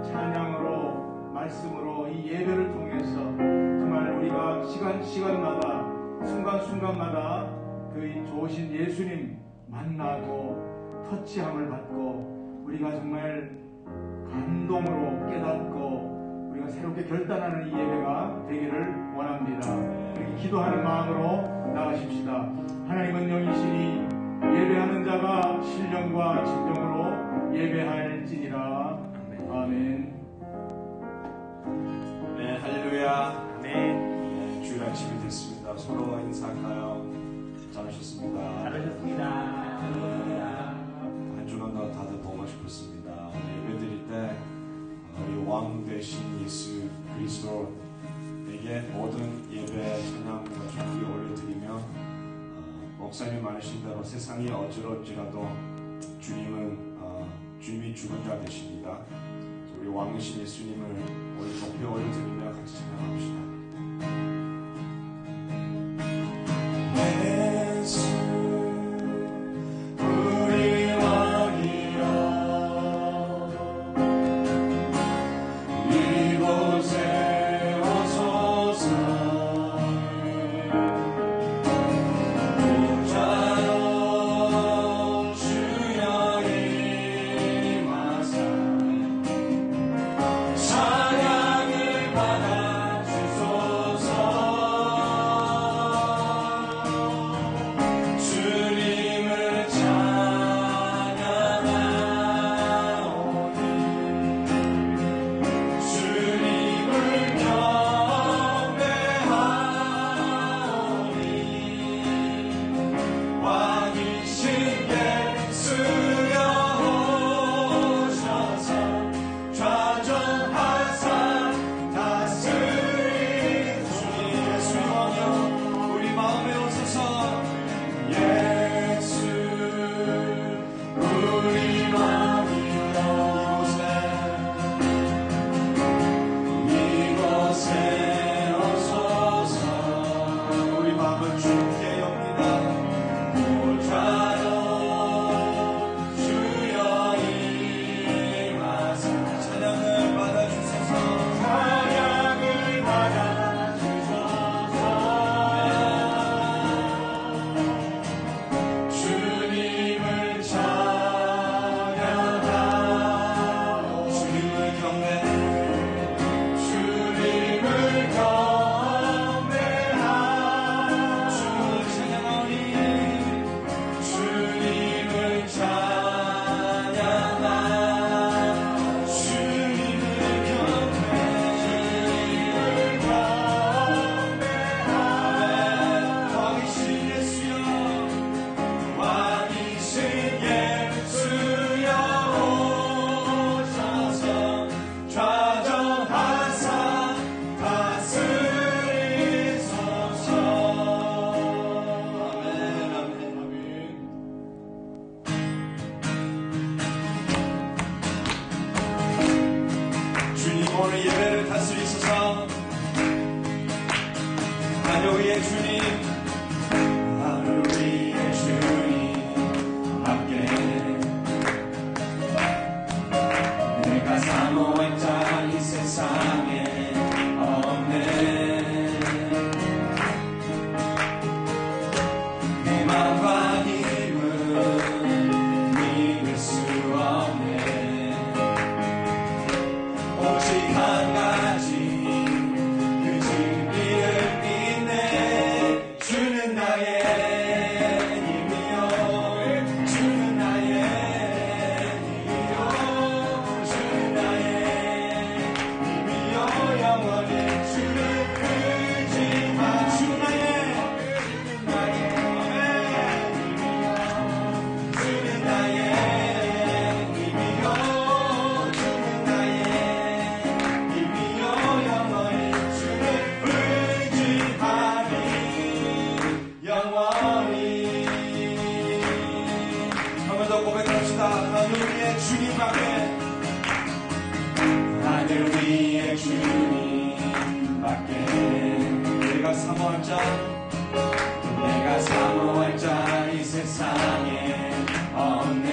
찬양으로 말씀으로 이 예배를 통해서 정말 우리가 시간마다 순간순간마다 그 좋으신 예수님 만나고 터치함을 받고 우리가 정말 감동으로 깨닫고 우리가 새롭게 결단하는 이 예배가 되기를 원합니다. 이렇게 기도하는 마음으로 나가십시다. 하나님은 영이시니 예배하는 자가 신령과 진정으로 예배할지니라. 아멘. 네, 할렐루야. 네, 주일 아침이 됐습니다. 서로 인사할까요? 잘하셨습니다. 잘하셨습니다. 한 주간 다들 보고 싶었습니다. 예배 드릴 때 우리 왕 대신 예수 그리스도에게 모든 예배 찬양과 존귀 올려드리며 목사님 말하신 대로 세상이 어찌할지라도 주님이 죽은 자 되십니다. 우리 왕이신 예수님을 우리 높이 올려드리며 같이 찬양합시다. 오늘 예배를 다스리소서. 하늘 위의 주님, 하늘 위의 주님 함께 내가 사모한 자 이 세상에 없네. 내 마음과 힘은 믿을 수 없네. 오직 한 가지 그 진리를 믿네. 주는 나의 힘이요, 주는 나의 힘이요, 주는 나의 힘이요. 영원히 주를 의지하. 주는 나의 힘이요, 주는 나의 힘이요, 주는 나의 영원히 주를 의지하리. 영원히 한 번 더 고백합시다. 하늘 위의 주님 앞에, 하늘 위의 주님 밖에 내가 사모할 자, 내가 사모할 자 이 세상에 없네.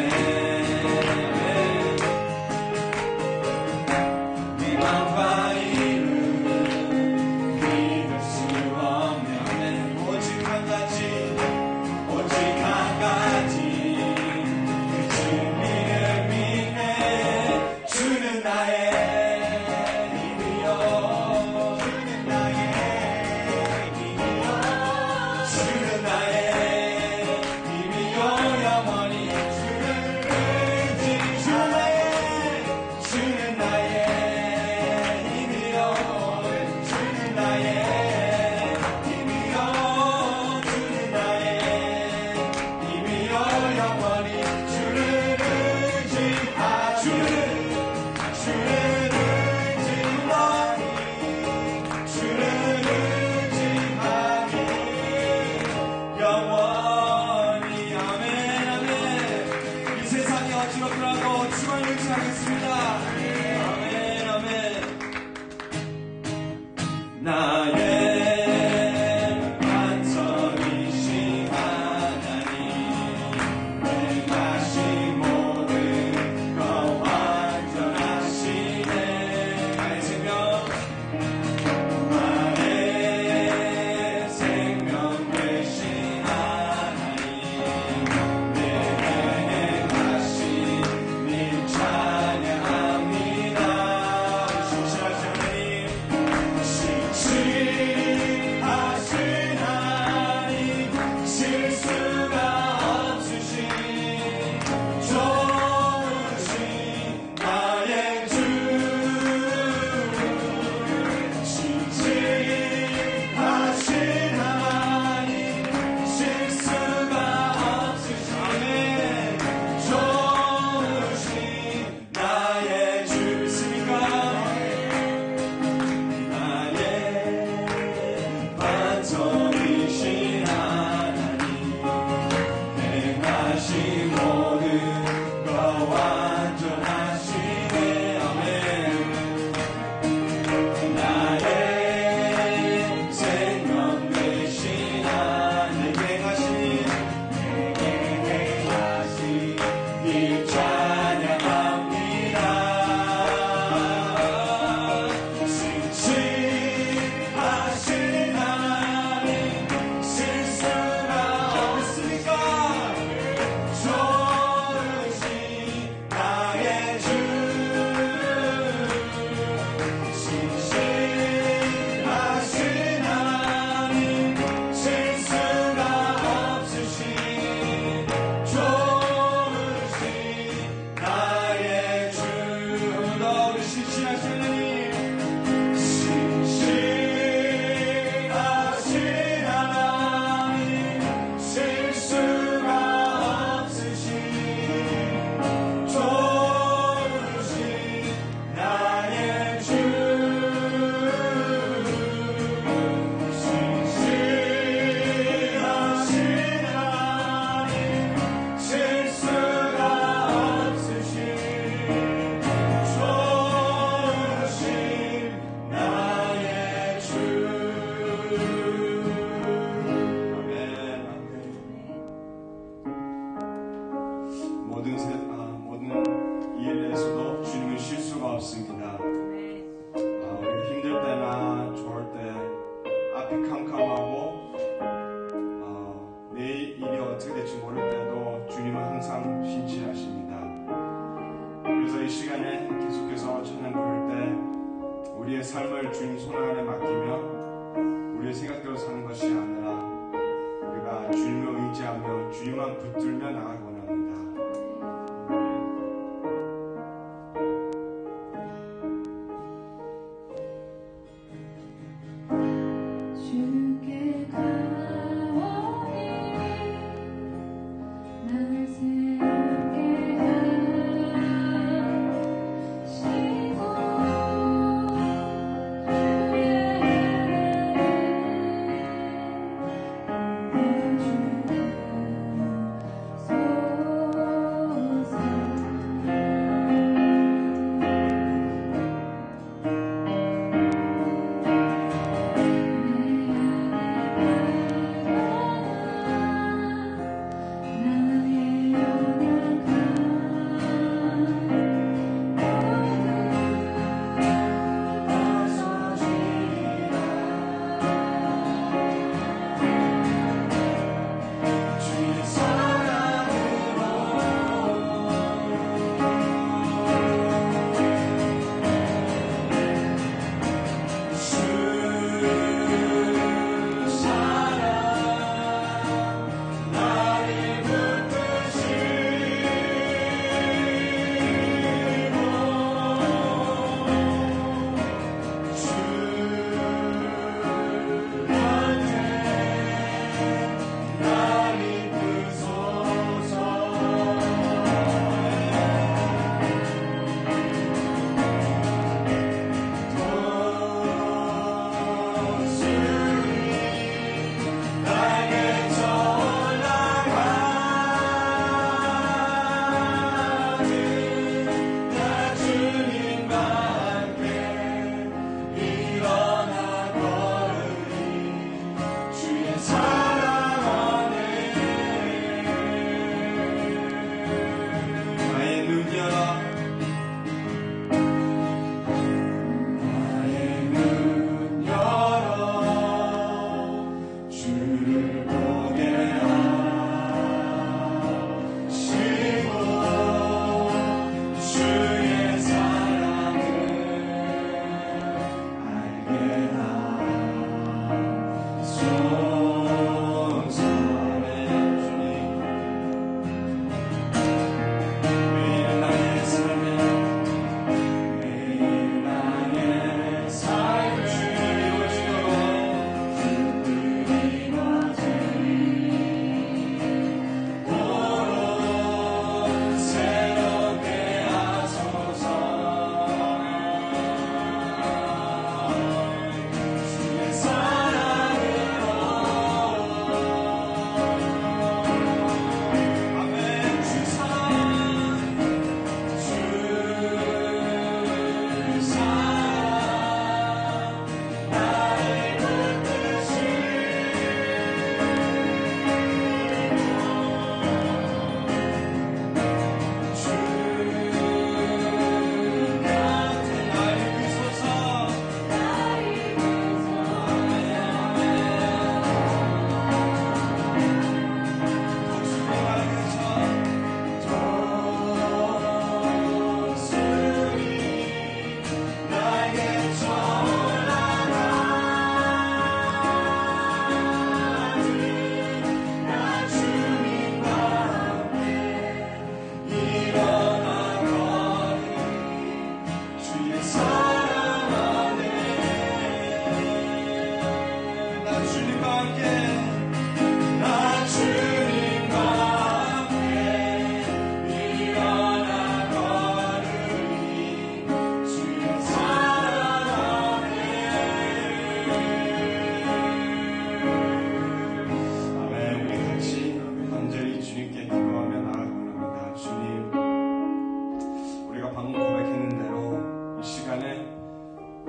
So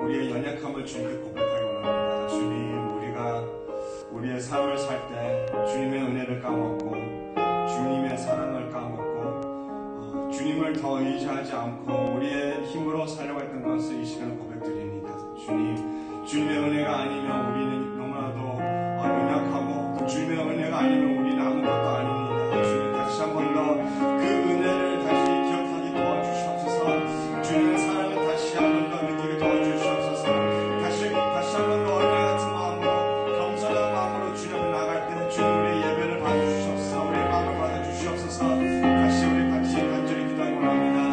우리의 연약함을 주님께 고백하기 원합니다. 주님, 우리가 우리의 삶을 살 때 주님의 은혜를 까먹고 주님의 사랑을 까먹고 주님을 더 의지하지 않고 우리의 힘으로 살려고 했던 것을 이 시간에 고백드립니다. 주님, 주님의 은혜가 아니면 우리는 너무나도 연약하고 또 주님의 은혜가 아니면 우리는 아무것도 아닙니다. 주님, 다시 한 번 더 그 은혜를 다시 기억하게 도와주시옵소서. 주님의 사랑을 다시 한 번 더 느끼게 도와주시옵소서. 다시 한 번 더 은혜 같은 마음으로 겸손한 마음으로 주님 앞에 나갈 때 주님 우리의 예배를 받아주시옵소서. 우리의 마음을 받아주시옵소서. 다시 우리 같이 간절히 기도하기 원합니다.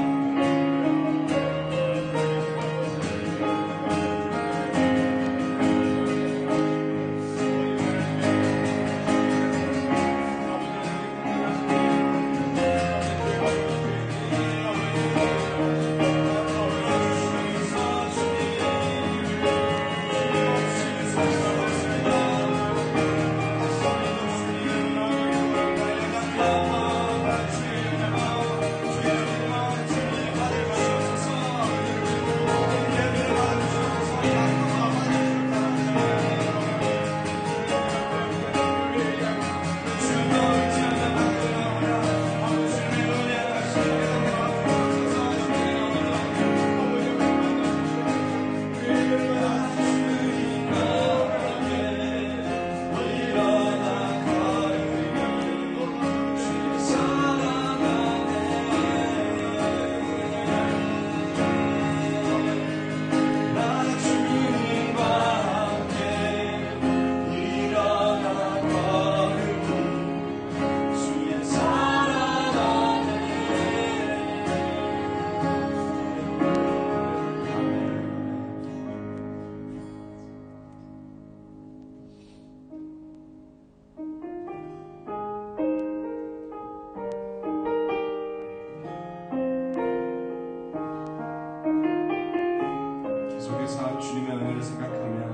주님의 은혜를 생각하며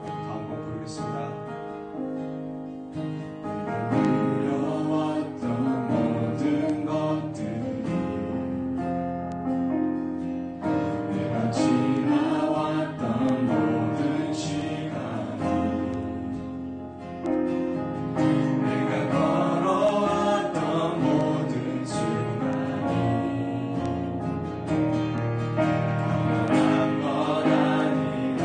다음 곡 부르겠습니다. 누려왔던 모든 것들이 내가 지나왔던 모든 시간이 내가 걸어왔던 모든 순간이 건 아니라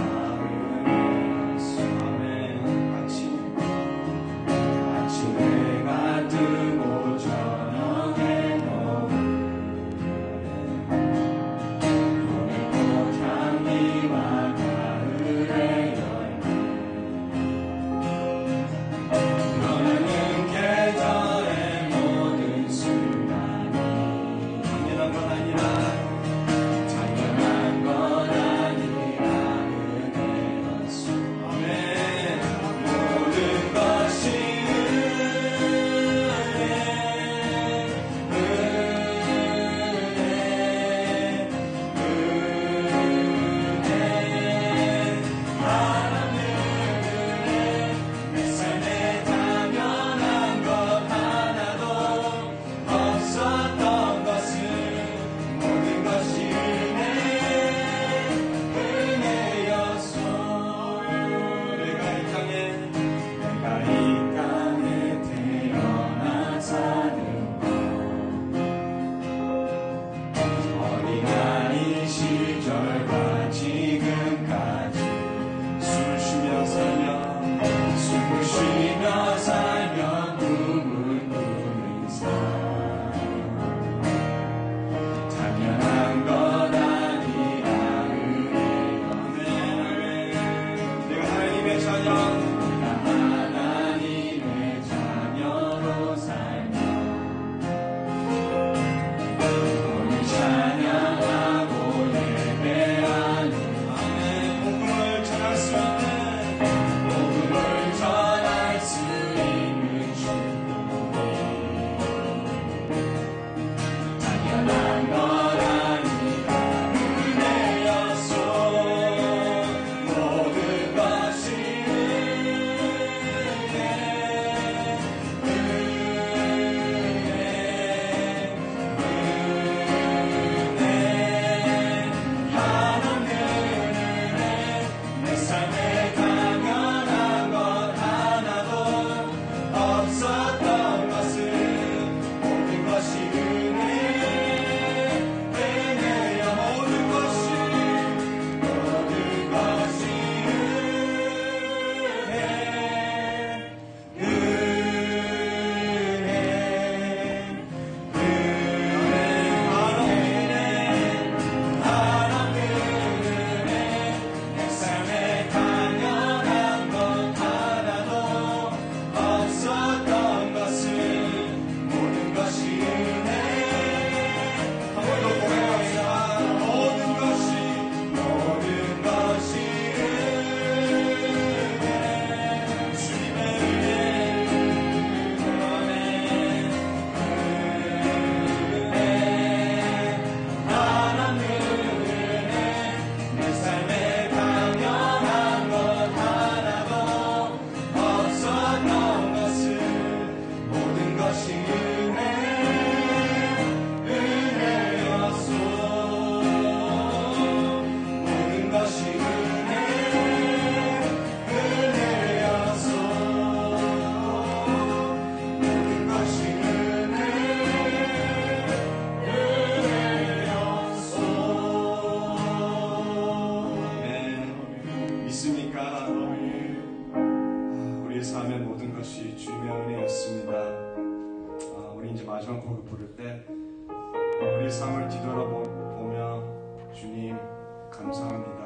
감사합니다.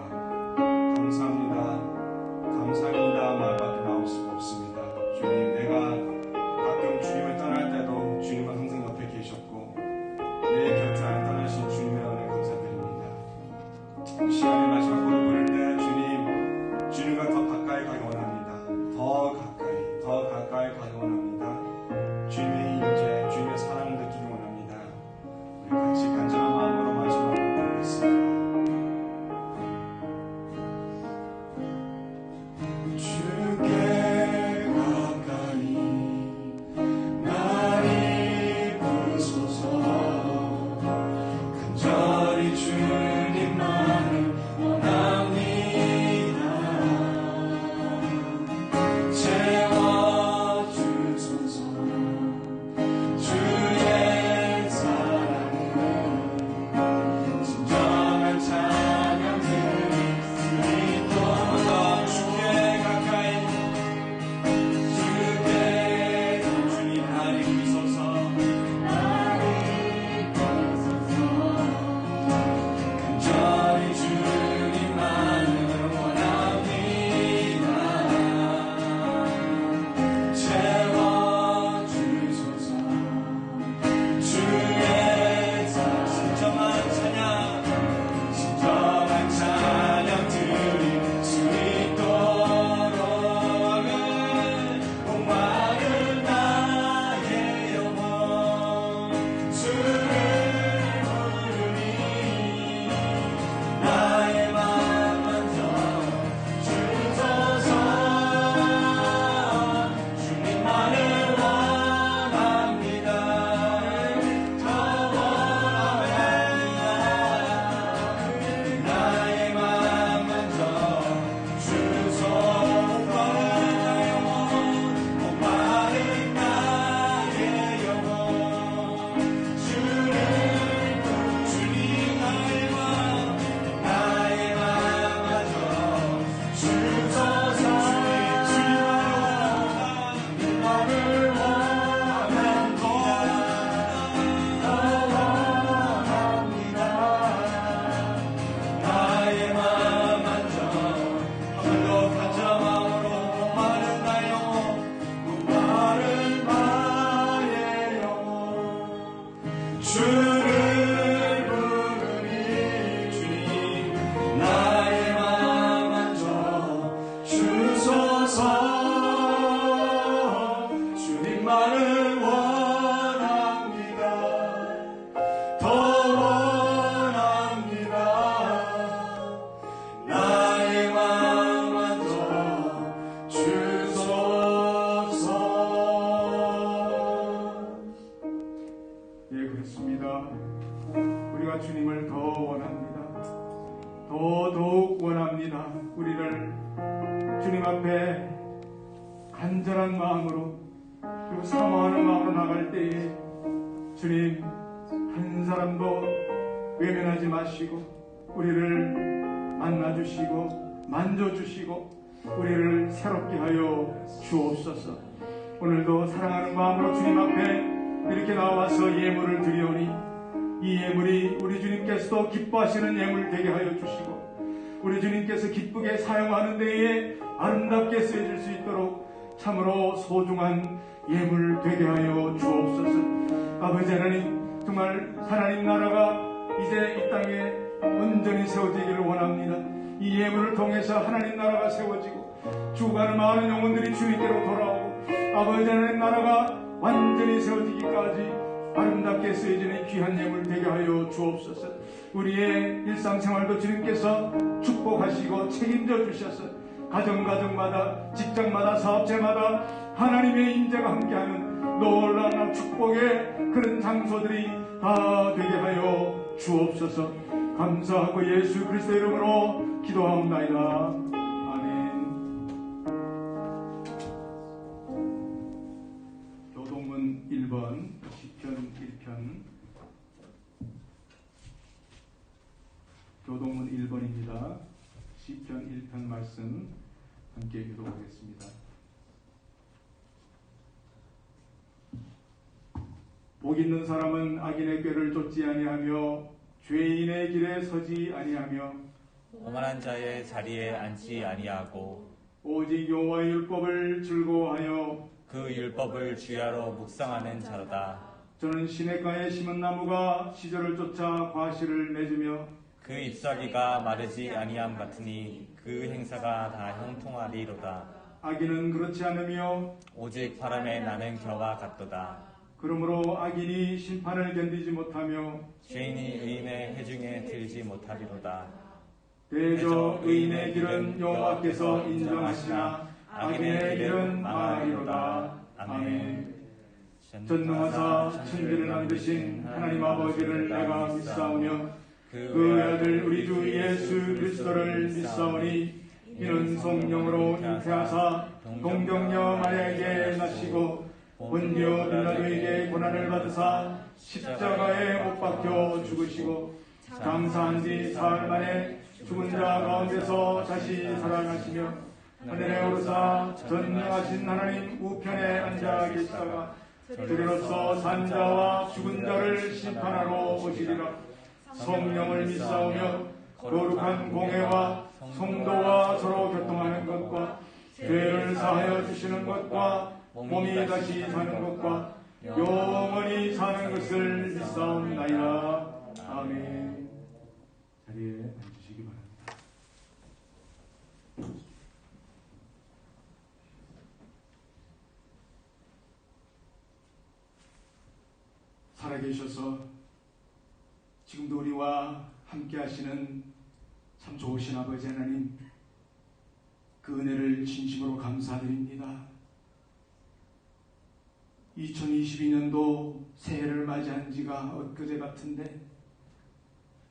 감사합니다. 감사합니다 말밖에 나올 수가 없습니다. 주님, 내가 가끔 주님을 떠날 때도 주님은 항상 옆에 계셨고 내 곁에 안 떠나신 주님의 은혜 감사드립니다. 시간이 마지막 고도 부를 때 주님과 더 가까이 가기 원합니다. 더 가까이 가기 원합니다. 주님의 임재, 주님의 사랑을 느끼기 원합니다. 우리 같이 간절한 마음으로 마지막으로 부르겠습니다. 주께 가까이 날 이끄소서. 간절히 주님만을 원합니다. 채워주소서. 주의 사랑은 진정한 찬양을 드리도록 주께 가까이 주님 날 이끄소서. 간절히 주님만을 원합니다. 채워주소서. 주의 진정한 찬양 드릴 수 있도록 목마른 나의 영혼 주를 부르니 나의 맘 만져 주소서. 주님만을 원합니다. 더 원합니다. 나의 맘 만져 주소서. 목마른 나의 영혼 주님 나의 맘 만져 주소서. 주님만을 원합니다. 나의 맘 만져 한번더 간절한 마음으로 목마른 나의 영혼 목마른 나의 영혼 주를 부르니 주님 나의 맘 만져 주소서. 주님만을 원합니다. 더 원합니다. 나의 맘 만져 주소서. 예, 그렇습니다. 우리가 주님을 더 원합니다. 더더욱 원합니다. 우리를 주님 앞에 간절한 마음으로 그리고 사모하는 마음으로 나갈 때에 주님 한 사람도 외면하지 마시고 우리를 만나주시고 만져주시고 우리를 새롭게 하여 주옵소서. 오늘도 사랑하는 마음으로 주님 앞에 이렇게 나와서 예물을 드리오니 이 예물이 우리 주님께서도 기뻐하시는 예물 되게 하여 주시고 우리 주님께서 기쁘게 사용하는 데에 아름답게 쓰여질 수 있도록 참으로 소중한 예물 되게 하여 주옵소서. 아버지 하나님, 정말 하나님 나라가 이제 이 땅에 온전히 세워지기를 원합니다. 이 예물을 통해서 하나님 나라가 세워지고 죽어가는 많은 영혼들이 주님께로 돌아오고 아버지 하나님 나라가 완전히 세워지기까지 아름답게 쓰여지는 귀한 예물 되게 하여 주옵소서. 우리의 일상생활도 주님께서 축복하시고 책임져 주셔서 가정마다 직장마다 사업체마다 하나님의 인자가 함께하는 놀라운 축복의 그런 장소들이 다 되게 하여 주옵소서. 감사하고 예수 그리스도의 이름으로 기도하옵나이다. 아멘. 교동문 1번 시편 1편 교동문 1번입니다. 시편 1편 말씀 함께 교독하겠습니다. 복 있는 사람은 악인의 꾀를 쫓지 아니하며 죄인의 길에 서지 아니하며 오만한 자의 자리에 앉지 아니하고 오직 여호와의 율법을 즐거워하여 그 율법을 주야로 묵상하는 자로다. 저는 시냇가에 심은 나무가 시절을 쫓아 과실을 맺으며 그 잎사귀가 마르지 아니함 같으니 그 행사가 다 형통하리로다. 악인은 그렇지 않으며 오직 바람에 나는 겨와 같도다. 그러므로 악인이 심판을 견디지 못하며 죄인이 의인의 회중에 들지 못하리로다. 대저 의인의 길은 여호와께서 인정하시나 악인의 길은 망하리로다. 아멘. 전능하사 천지를 만드신 하나님 아버지를 내가 믿사오며 그 아들 우리 주 예수 그리스도를 믿사오니 이는 성령으로 잉태하사 동정녀 마리아에게 나시고 본디오 빌라도에게 고난을 받으사 십자가에 못 박혀 죽으시고 장사한 뒤 사흘 만에 죽은 자 가운데서 다시 살아나시며 하늘에 오르사 전능하신 하나님 우편에 앉아 계시다가 그리로서 산자와 죽은 자를 심판하러 오시리라. 성령을 믿사오며 거룩한 공회와 성도와 서로 교통하는 것과 죄를 사하여 주시는 것과 몸이 다시 사는 것과 영원히 사는 것을 믿사옵나이다. 아멘. 자리에 앉으시기 바랍니다. 살아계셔서 지금도 우리와 함께 하시는 참 좋으신 아버지 하나님, 그 은혜를 진심으로 감사드립니다. 2022년도 새해를 맞이한 지가 엊그제 같은데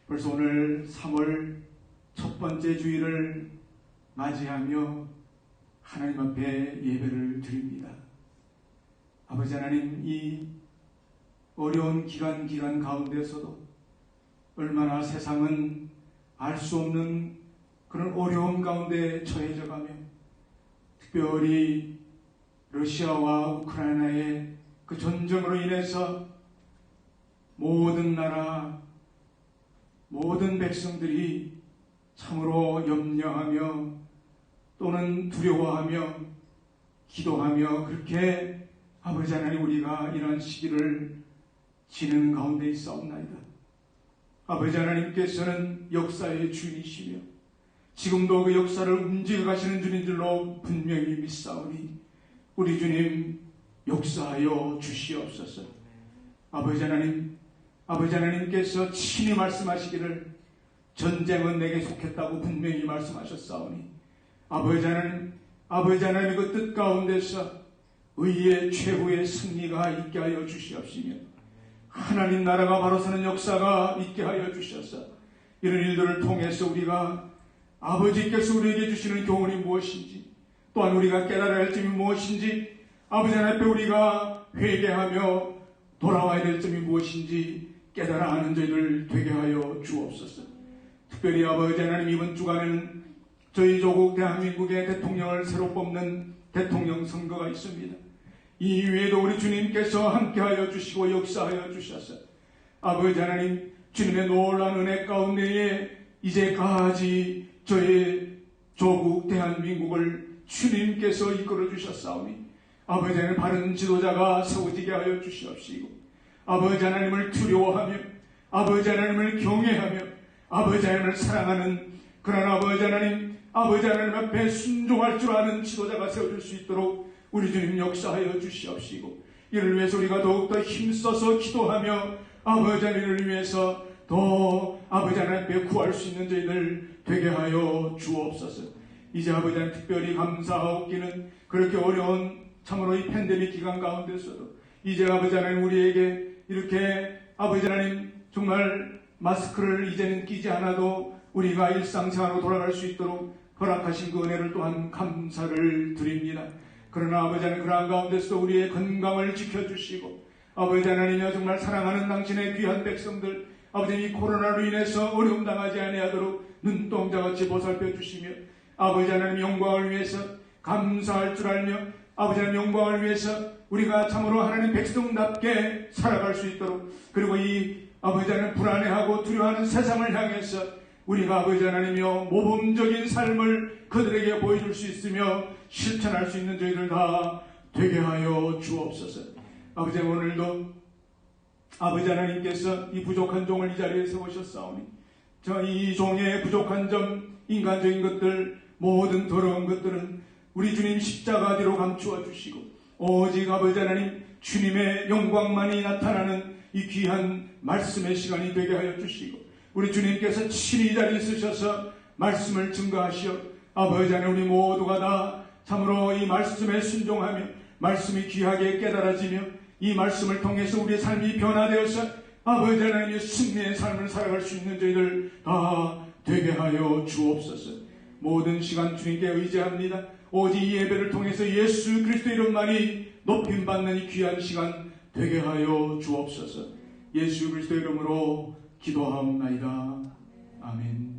벌써 오늘 3월 첫 번째 주일을 맞이하며 하나님 앞에 예배를 드립니다. 아버지 하나님, 이 어려운 기간 가운데서도 얼마나 세상은 알 수 없는 그런 어려움 가운데 처해져 가며 특별히 러시아와 우크라이나의 그 전쟁으로 인해서 모든 나라, 모든 백성들이 참으로 염려하며 또는 두려워하며 기도하며 그렇게 아버지 하나님 우리가 이런 시기를 지는 가운데 있사옵나이다. 아버지 하나님께서는 역사의 주인이시며 지금도 그 역사를 움직여 가시는 주인 줄로 분명히 믿사오니 우리 주님 역사하여 주시옵소서. 아버지 하나님께서 친히 말씀하시기를 전쟁은 내게 속했다고 분명히 말씀하셨사오니 아버지 하나님의 그 뜻 가운데서 의의 최후의 승리가 있게 하여 주시옵시며 하나님 나라가 바로 서는 역사가 있게 하여 주셔서 이런 일들을 통해서 우리가 아버지께서 우리에게 주시는 교훈이 무엇인지 또한 우리가 깨달아야 할 점이 무엇인지 아버지 하나님 앞에 우리가 회개하며 돌아와야 될 점이 무엇인지 깨달아 아는 저희들 되게 하여 주옵소서. 특별히 아버지 하나님 이번 주간에는 저희 조국 대한민국의 대통령을 새로 뽑는 대통령 선거가 있습니다. 이 이외에도 우리 주님께서 함께하여 주시고 역사하여 주셔서 아버지 하나님 주님의 놀라운 은혜 가운데에 이제까지 저의 조국 대한민국을 주님께서 이끌어 주셨사오니 아버지 하나님 바른 지도자가 세워지게 하여 주시옵시고 아버지 하나님을 두려워하며 아버지 하나님을 경외하며 아버지 하나님을 사랑하는 그런 아버지 하나님 앞에 순종할 줄 아는 지도자가 세워질 수 있도록 우리 주님 역사하여 주시옵시고 이를 위해서 우리가 더욱더 힘써서 기도하며 아버지 하나님을 위해서 더 아버지 하나님 앞에 구할 수 있는 저희들 되게 하여 주옵소서. 이제 아버지 하나님 특별히 감사하옵기는 그렇게 어려운 참으로 이 팬데믹 기간 가운데서도 이제 아버지 하나님 우리에게 이렇게 아버지 하나님 정말 마스크를 이제는 끼지 않아도 우리가 일상생활로 돌아갈 수 있도록 허락하신 그 은혜를 또한 감사를 드립니다. 그러나 아버지 하나님 그러한 가운데서 우리의 건강을 지켜주시고 아버지 하나님이여 정말 사랑하는 당신의 귀한 백성들 아버지 이 코로나로 인해서 어려움 당하지 아니하도록 눈동자같이 보살펴 주시며 아버지 하나님 영광을 위해서 감사할 줄 알며 아버지 하나님 영광을 위해서 우리가 참으로 하나님 백성답게 살아갈 수 있도록 그리고 이 아버지 하나님 불안해하고 두려워하는 세상을 향해서 우리가 아버지 하나님이여 모범적인 삶을 그들에게 보여줄 수 있으며 실천할 수 있는 저희들 다 되게 하여 주옵소서. 아버지 오늘도 아버지 하나님께서 이 부족한 종을 이 자리에 세우셨사오니 이 종의 부족한 점, 인간적인 것들, 모든 더러운 것들은 우리 주님 십자가 뒤로 감추어 주시고 오직 아버지 하나님 주님의 영광만이 나타나는 이 귀한 말씀의 시간이 되게 하여 주시고 우리 주님께서 친히 이 자리에 있으셔서 말씀을 증거하시어 아버지 하나님 우리 모두가 다 참으로 이 말씀에 순종하며 말씀이 귀하게 깨달아지며 이 말씀을 통해서 우리의 삶이 변화되어서 아버지 하나님의 승리의 삶을 살아갈 수 있는 저희들 다 되게 하여 주옵소서. 모든 시간 주님께 의지합니다. 오직 이 예배를 통해서 예수 그리스도의 이름만이 높임받는 이 귀한 시간 되게 하여 주옵소서. 예수 그리스도의 이름으로 기도하옵나이다. 아멘.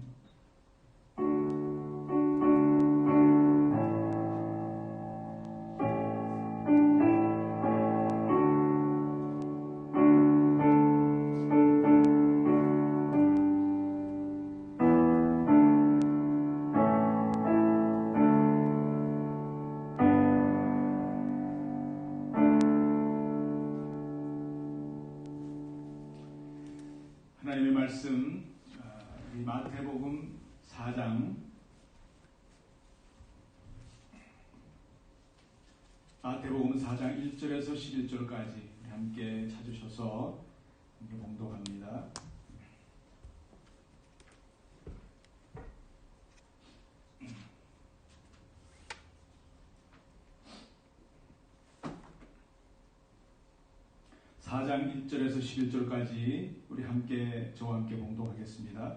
하나님의 말씀 우리 마태복음 4장 1절에서 11절까지 함께 찾으셔서 함께 봉독합니다. (4장 1절에서 11절까지) 우리 함께 저와 함께 봉독하겠습니다.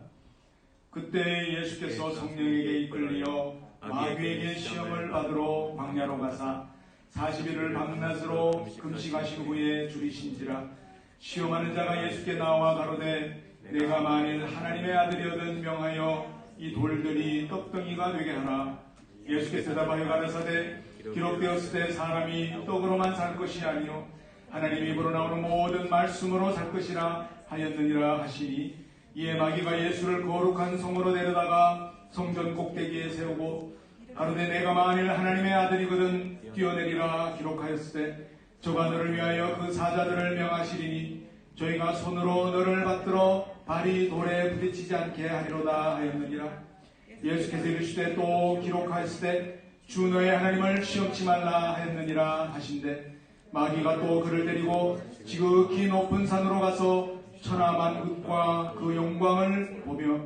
그때 예수께서 성령에게 이끌리어 마귀에게 시험을 받으러 광야로 가사 40일을 밤낮으로 금식하신 후에 줄이신지라. 시험하는 자가 예수께 나와 가로되 내가 만일 하나님의 아들이거든 명하여 이 돌들이 떡덩이가 되게 하라. 예수께서 대답하여 가라사대 기록되었을 때 사람이 떡으로만 살 것이 아니요 하나님 입으로 나오는 모든 말씀으로 살 것이라 하였느니라 하시니, 이에 마귀가 예수를 거룩한 성으로 데려다가 성전 꼭대기에 세우고 가로되 내가 만일 하나님의 아들이거든 뛰어내리라 기록하였을 때 저가 너를 위하여 그 사자들을 명하시리니 저희가 손으로 너를 받들어 발이 돌에 부딪히지 않게 하리로다 하였느니라. 예수께서 이르시되 또 기록하였을 때 주 너의 하나님을 시험치 말라 하였느니라 하신대, 마귀가 또 그를 데리고 지극히 높은 산으로 가서 천하만국과 그 영광을 보며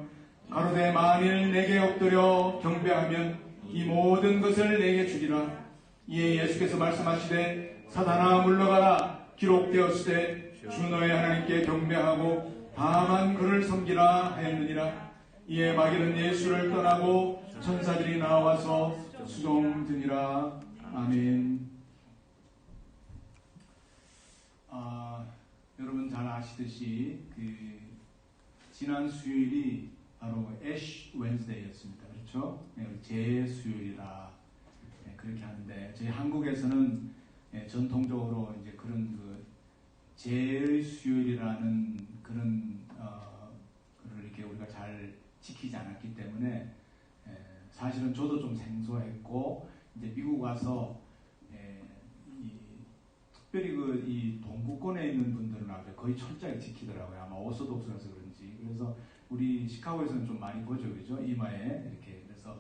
가로되 만일 내게 엎드려 경배하면 이 모든 것을 내게 주리라. 이에 예수께서 말씀하시되 사단아 물러가라. 기록되었을 때 주 너의 하나님께 경배하고 다만 그를 섬기라 하였느니라. 이에 마귀는 예수를 떠나고 천사들이 나와서 수종드니라. 아멘. 여러분 잘 아시듯이 지난 수요일이 바로 애쉬 웬스데이였습니다. 그렇죠? 제 수요일이라 그렇게 하는데, 저희 한국에서는 전통적으로 이제 그런 제의 수요일이라는 그런 그걸 이렇게 우리가 잘 지키지 않았기 때문에 사실은 저도 좀 생소했고, 이제 미국 와서 특별히 이 동부권에 있는 분들은 거의 철저하게 지키더라고요. 아마 오소독스라서 그런지. 그래서 우리 시카고에서는 좀 많이 보죠, 그죠? 이마에 이렇게. 그래서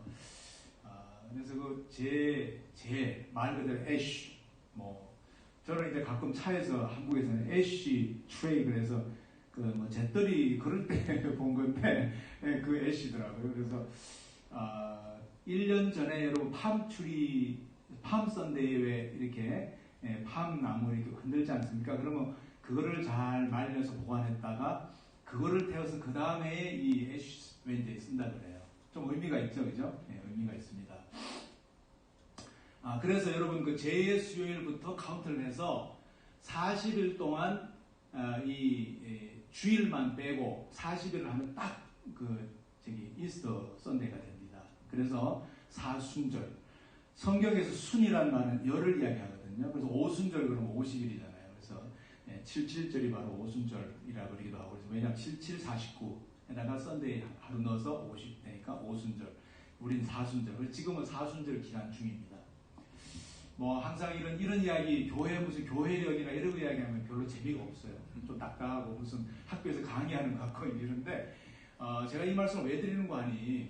제 말 그대로 애쉬, 저는 이제 가끔 차에서 한국에서는 애쉬 트레이, 그래서 잿더리 그럴 때 본 건데 그 애쉬더라고요. 그래서 1년 전에 여러분 팜 썬데이에 이렇게 팜 나무 이렇게 흔들지 않습니까? 그러면 그거를 잘 말려서 보관했다가 그거를 태워서 그 다음에 이 애쉬 웬스데이 쓴다 그래요. 좀 의미가 있죠, 그죠? 의미가 있습니다. 그래서 여러분 제 수요일부터 카운트를 해서 40일 동안 이 주일만 빼고 40일을 하면 딱 이스터 썬데이가 됩니다. 그래서 사순절, 성경에서 순이라는 말은 열을 이야기하거든요. 그래서 오순절 그러면 50일이잖아요. 그래서 77절이 바로 오순절이라고 그러기도 하고, 그래서 왜냐하면 77, 49 에다가 썬데이 하루 넣어서 50되니까 5순절. 우린 4순절. 지금은 4순절 기간 중입니다. 뭐 항상 이런 이야기, 교회 무슨 교회력이나 이런 이야기하면 별로 재미가 없어요. 좀 딱딱하고 무슨 학교에서 강의하는 것 같고 이러는데 제가 이 말씀을 왜 드리는 거 아니?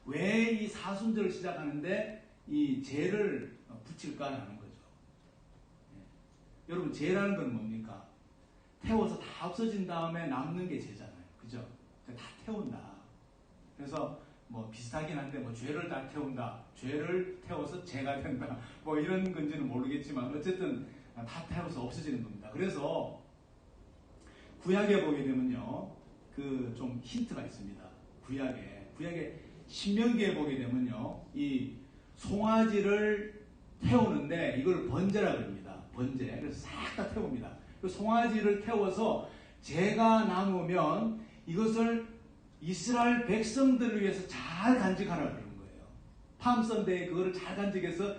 왜 이 사순절을 시작하는데 이 죄를 붙일까라는 거죠. 예. 여러분 죄라는 건 뭡니까? 태워서 다 없어진 다음에 남는 게 죄잖아요. 그죠? 그러니까 다 태운다. 그래서 뭐 비슷하긴 한데 뭐 죄를 다 태운다. 죄를 태워서 죄가 된다. 뭐 이런 건지는 모르겠지만 어쨌든 다 태워서 없어지는 겁니다. 그래서 구약에 보게 되면요. 그 좀 힌트가 있습니다. 구약에 신명기에 보게 되면요. 이 송아지를 태우는데 이걸 번제라 그럽니다. 번제. 그래서 싹 다 태웁니다. 그 송아지를 태워서 죄가 남으면 이것을 이스라엘 백성들을 위해서 잘 간직하라 그러는 거예요. 팜선데이 그거를 잘 간직해서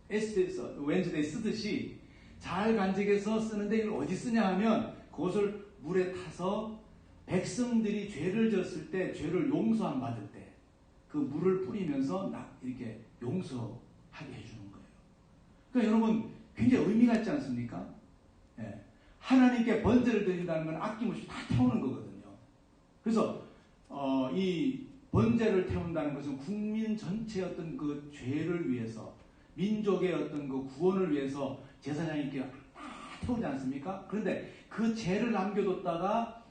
웬즈데이 쓰듯이 잘 간직해서 쓰는데 이걸 어디 쓰냐 하면 그것을 물에 타서 백성들이 죄를 졌을 때 죄를 용서함 받을 때 그 물을 뿌리면서 이렇게 용서하게 해주는 거예요. 그러니까 여러분 굉장히 의미가 있지 않습니까? 예. 하나님께 번제를 드린다는 건 아낌없이 다 태우는 거거든요. 그래서 이 번제를 태운다는 것은 국민 전체의 어떤 그 죄를 위해서 민족의 어떤 그 구원을 위해서 제사장님께 다 태우지 않습니까? 그런데 그 죄를 남겨뒀다가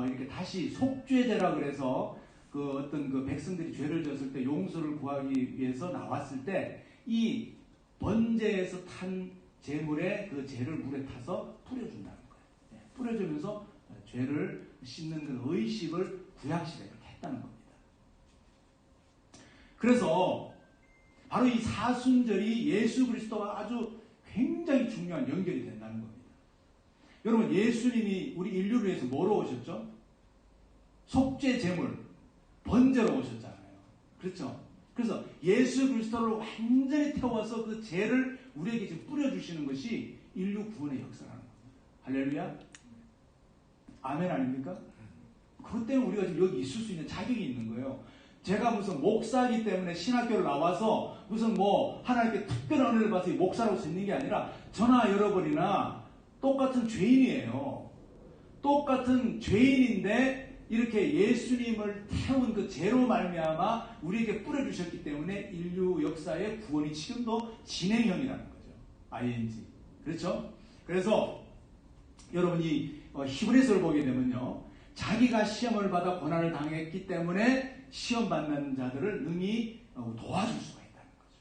이렇게 다시 속죄제라 그래서 그 어떤 그 백성들이 죄를 졌을 때 용서를 구하기 위해서 나왔을 때 이 번제에서 탄 제물에 그 죄를 물에 타서 뿌려준다는 거예요. 네, 뿌려주면서 죄를 씻는 그 의식을 구약시대에 그렇게 했다는 겁니다. 그래서 바로 이 사순절이 예수 그리스도와 아주 굉장히 중요한 연결이 된다는 겁니다. 여러분 예수님이 우리 인류를 위해서 뭐로 오셨죠? 속죄 제물, 번제로 오셨잖아요. 그렇죠? 그래서 예수 그리스도를 완전히 태워서 그 죄를 우리에게 지금 뿌려주시는 것이 인류 구원의 역사라는 겁니다. 할렐루야? 아멘 아닙니까? 그것 때문에 우리가 지금 여기 있을 수 있는 자격이 있는 거예요. 제가 무슨 목사이기 때문에 신학교를 나와서 무슨 뭐 하나님께 특별한 은혜를 받아서 목사라고 수 있는 게 아니라 저나 여러분이나 똑같은 죄인이에요. 똑같은 죄인인데 이렇게 예수님을 태운 그 죄로 말미암아 우리에게 뿌려주셨기 때문에 인류 역사의 구원이 지금도 진행형이라는 거죠. ing. 그렇죠? 그래서 여러분이 히브리서를 보게 되면요. 자기가 시험을 받아 고난을 당했기 때문에 시험 받는 자들을 능히 도와줄 수가 있다는 거죠.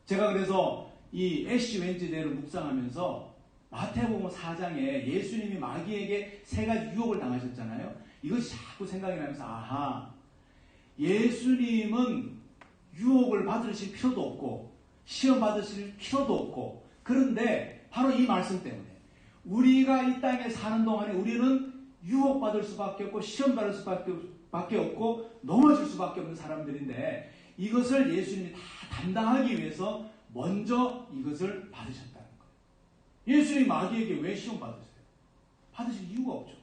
제가 그래서 이 애쉬 웬즈데이를 묵상하면서 마태복음 4장에 예수님이 마귀에게 세 가지 유혹을 당하셨잖아요. 이것이 자꾸 생각이 나면서 아하, 예수님은 유혹을 받으실 필요도 없고 시험 받으실 필요도 없고 그런데 바로 이 말씀 때문에 우리가 이 땅에 사는 동안에 우리는 유혹받을 수밖에 없고 시험 받을 수밖에 없고 넘어질 수밖에 없는 사람들인데 이것을 예수님이 다 담당하기 위해서 먼저 이것을 받으셨다는 거예요. 예수님이 마귀에게 왜 시험 받으세요? 받으실 이유가 없죠.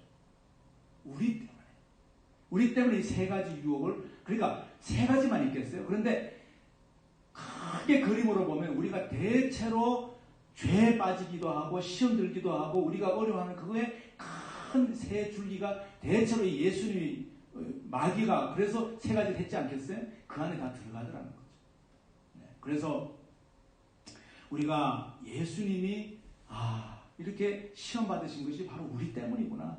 우리 때문에 이 세 가지 유혹을, 그러니까 세 가지만 있겠어요? 그런데 크게 그림으로 보면 우리가 대체로 죄에 빠지기도 하고 시험 들기도 하고 우리가 어려워하는 그거에 큰 세 줄기가 대체로 이 예수님이 마귀가 그래서 세 가지를 했지 않겠어요? 그 안에 다 들어가더라는 거죠. 네. 그래서 우리가 예수님이 이렇게 시험 받으신 것이 바로 우리 때문이구나.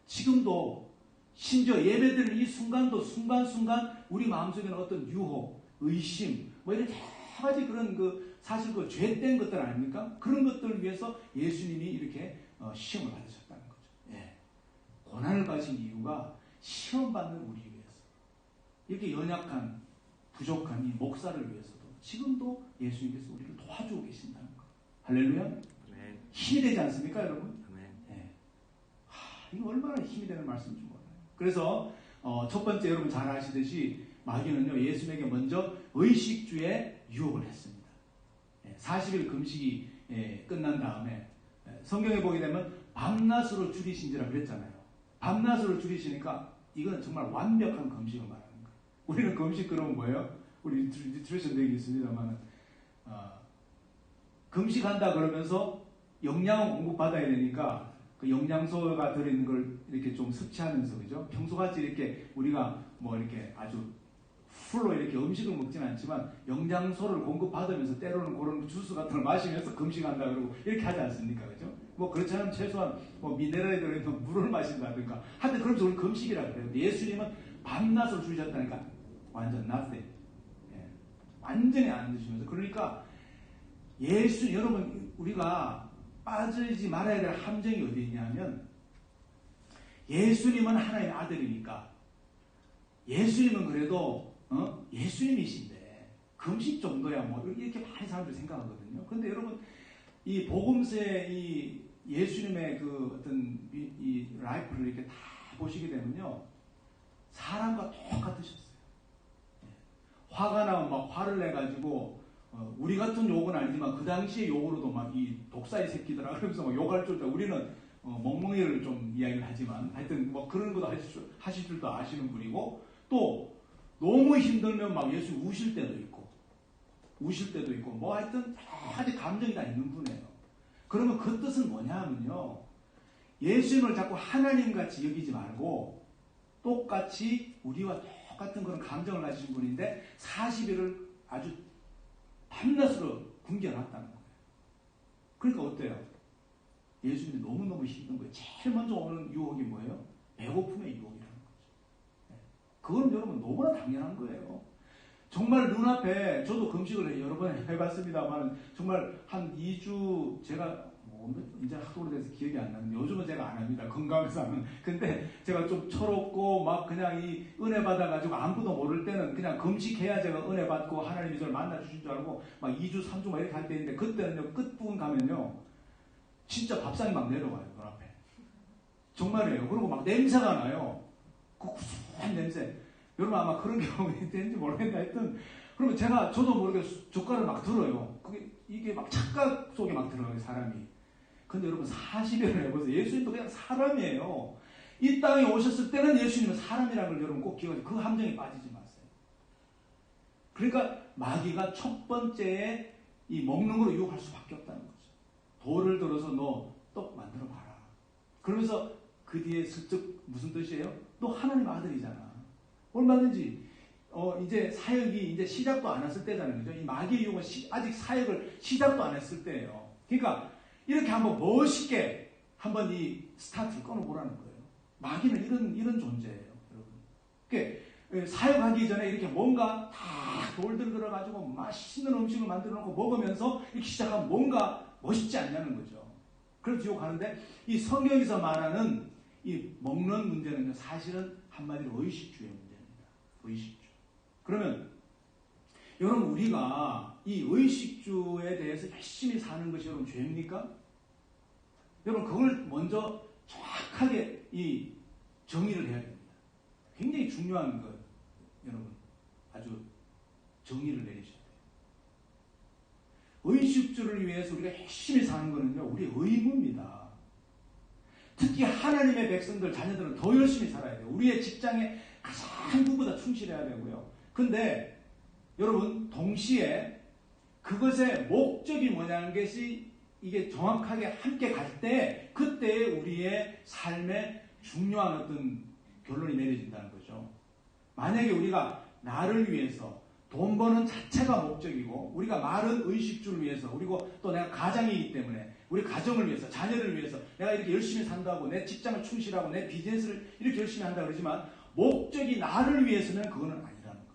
지금도 심지어 예배드리는 이 순간도 순간순간 우리 마음속에는 어떤 유혹, 의심, 뭐 이런 여러 가지 그런 사실 죄된 것들 아닙니까? 그런 것들을 위해서 예수님이 이렇게 시험을 받으셨다는 거죠. 예. 고난을 받으신 이유가 시험 받는 우리 위해서. 이렇게 연약한, 부족한 이 목사를 위해서도 지금도 예수님께서 우리를 도와주고 계신다는 거예요. 할렐루야? 아멘. 힘이 되지 않습니까, 여러분? 아멘. 예. 이거 얼마나 힘이 되는 말씀인지 몰라요. 그래서 첫 번째 여러분 잘 아시듯이 마귀는요 예수님에게 먼저 의식주에 유혹을 했습니다. 40일 금식이 끝난 다음에 성경에 보게 되면 밤낮으로 줄이신지라 그랬잖아요. 밤낮으로 줄이시니까 이건 정말 완벽한 금식을 말하는 거예요. 우리는 금식 그러면 뭐예요? 우리 뉴트리션 얘기 있습니다만 금식한다 그러면서 영양을 공급받아야 되니까 그 영양소가 들어있는 걸 이렇게 좀 섭취하면서 그죠? 평소같이 이렇게 우리가 뭐 이렇게 아주 풀로 이렇게 음식을 먹지는 않지만 영양소를 공급받으면서 때로는 그런 주스 같은 걸 마시면서 금식한다 그러고 이렇게 하지 않습니까? 그죠? 뭐 그렇지 않으면 최소한 뭐 미네랄이 들어있는 물을 마신다든가 하여튼 그러면서 우리 금식이라 그래요. 예수님은 밤낮을 줄이셨다니까 완전 nothing. 예. 완전히 안 드시면서 그러니까 여러분 우리가 빠지지 말아야 될 함정이 어디 있냐면 예수님은 하나님의 아들이니까 예수님은 그래도 예수님이신데 금식 정도야 뭐 이렇게 많은 사람들이 생각하거든요. 그런데 여러분 이 복음서의 이 예수님의 그 어떤 이 라이프를 이렇게 다 보시게 되면요 사람과 똑같으셨어요. 화가 나면 막 화를 내 가지고 우리 같은 욕은 아니지만 그 당시의 욕으로도 막 이 독사의 새끼들아 그러면서 막 욕할 줄 때 우리는 멍멍이를 좀 이야기를 하지만 하여튼 뭐 그런 것도 하실 줄도 아시는 분이고 또 너무 힘들면 막 예수 우실 때도 있고 뭐 하여튼 여러 가지 감정이 다 있는 분이에요. 그러면 그 뜻은 뭐냐 하면요 예수님을 자꾸 하나님같이 여기지 말고 똑같이 우리와 똑같은 그런 감정을 가지신 분인데 40일을 아주 밤낮으로 굶겨놨다는 거예요. 그러니까 어때요? 예수님이 너무너무 힘든 거예요. 제일 먼저 오는 유혹이 뭐예요? 배고픔의 유혹이라는 거죠. 그건 여러분 너무나 당연한 거예요. 정말 눈앞에 저도 금식을 여러 번 해봤습니다만 정말 한 2주 제가 이제 하도 오래돼서 기억이 안 나는데 요즘은 제가 안 합니다. 건강해서 하면. 근데 제가 좀 철없고 막 그냥 이 은혜 받아가지고 아무도 모를 때는 그냥 금식해야 제가 은혜 받고 하나님이 저를 만나주신 줄 알고 막 2주, 3주 막 이렇게 할 때 있는데 그때는요 끝부분 가면요 진짜 밥상이 막 내려와요. 눈 앞에. 정말이에요. 그리고 막 냄새가 나요. 그 구수한 냄새. 여러분 아마 그런 경험이 있는지 모르겠는데 하여튼 그러면 저도 모르게 젓갈을 막 들어요. 이게 막 착각 속에 막 들어가요 사람이. 근데 여러분 40일을 해보세요. 예수님도 그냥 사람이에요. 이 땅에 오셨을 때는 예수님은 사람이라는 걸 여러분 꼭 기억하세요. 그 함정에 빠지지 마세요. 그러니까 마귀가 첫 번째에 이 먹는 걸로 유혹할 수밖에 없다는 거죠. 돌을 들어서 너 떡 만들어 봐라. 그러면서 그 뒤에 슬쩍 무슨 뜻이에요? 너 하나님 아들이잖아. 얼마든지 이제 사역이 이제 시작도 안 했을 때잖아요. 그죠? 이 마귀의 유혹은 아직 사역을 시작도 안 했을 때예요. 그러니까 이렇게 한번 멋있게 한번 이 스타트를 끊어보라는 거예요. 마귀는 이런 존재예요, 여러분. 그러니까 사역하기 전에 이렇게 뭔가 다 돌들 들어가지고 맛있는 음식을 만들어 놓고 먹으면서 이렇게 시작하면 뭔가 멋있지 않냐는 거죠. 그래서 유혹하는데 이 성경에서 말하는 이 먹는 문제는 사실은 한마디로 의식주의 문제입니다. 의식주. 그러면 여러분 우리가 이 의식주에 대해서 열심히 사는 것이 여러분 죄입니까? 여러분 그걸 먼저 정확하게 이 정의를 해야 됩니다. 굉장히 중요한 것 여러분 아주 정의를 내리셔야 돼요. 의식주를 위해서 우리가 열심히 사는 것은요 우리의 의무입니다. 특히 하나님의 백성들 자녀들은 더 열심히 살아야 돼요. 우리의 직장에 가장 누구보다 충실해야 되고요. 근데 여러분 동시에 그것의 목적이 뭐냐는 것이 이게 정확하게 함께 갈 때 그때에 우리의 삶에 중요한 어떤 결론이 내려진다는 거죠. 만약에 우리가 나를 위해서 돈 버는 자체가 목적이고 우리가 마른 의식주를 위해서 그리고 또 내가 가장이기 때문에 우리 가정을 위해서 자녀를 위해서 내가 이렇게 열심히 산다고 내 직장을 충실하고 내 비즈니스를 이렇게 열심히 한다고 그러지만 목적이 나를 위해서는 그거는 아니라는 거죠.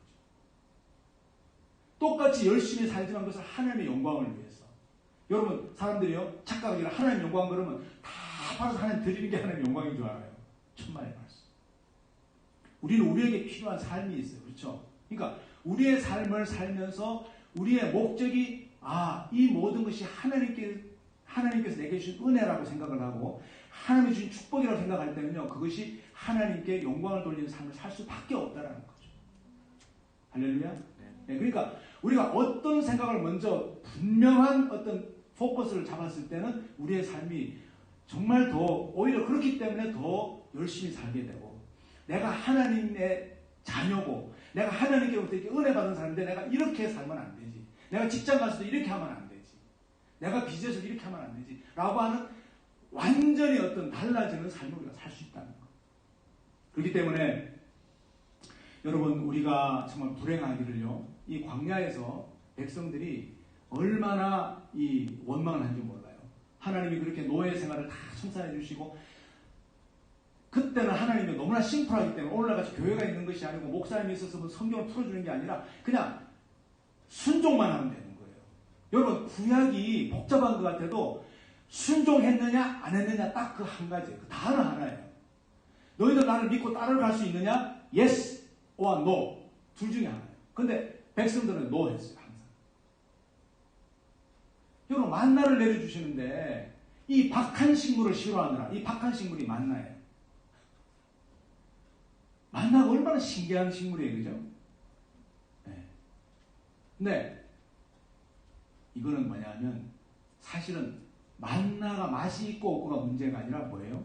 똑같이 열심히 살지만 그것을 하나님의 영광을 위해서 여러분 사람들이요 착각하기를 하나님 영광 그러면 다 팔아서 하나님 드리는 게 하나님 영광인 줄 알아요. 천만의 말씀. 우리는 우리에게 필요한 삶이 있어요. 그렇죠? 그러니까 우리의 삶을 살면서 우리의 목적이 이 모든 것이 하나님께서 내게 주신 은혜라고 생각을 하고 하나님이 주신 축복이라고 생각할 때는요 그것이 하나님께 영광을 돌리는 삶을 살 수밖에 없다라는 거죠. 할렐루야. 네, 그러니까 우리가 어떤 생각을 먼저 분명한 어떤 포커스를 잡았을 때는 우리의 삶이 정말 더 오히려 그렇기 때문에 더 열심히 살게 되고 내가 하나님의 자녀고 내가 하나님께로부터 이렇게 은혜 받은 사람인데 내가 이렇게 살면 안 되지. 내가 직장 가서도 이렇게 하면 안 되지. 내가 빚에서 이렇게 하면 안 되지. 라고 하는 완전히 어떤 달라지는 삶을 우리가 살 수 있다는 거. 그렇기 때문에 여러분 우리가 정말 불행하기를요. 이 광야에서 백성들이 얼마나 이 원망을 한지 몰라요. 하나님이 그렇게 노예 생활을 다 청산해 주시고 그때는 하나님이 너무나 심플하기 때문에 오늘날같이 교회가 있는 것이 아니고 목사님이 있어서 뭐 성경을 풀어주는 게 아니라 그냥 순종만 하면 되는 거예요. 여러분 구약이 복잡한 것 같아도 순종했느냐 안 했느냐 딱 그 한 가지예요. 그 단어 하나예요. 너희들 나를 믿고 따라갈 수 있느냐? Yes or No 둘 중에 하나예요. 근데 백성들은 No 했어요. 항상. 여러분 만나를 내려주시는데 이 박한 식물을 싫어하느라 이 박한 식물이 만나예요. 만나가 얼마나 신기한 식물이에요. 그죠? 네. 근데 이거는 뭐냐면 사실은 만나가 맛이 있고 없고가 문제가 아니라 뭐예요?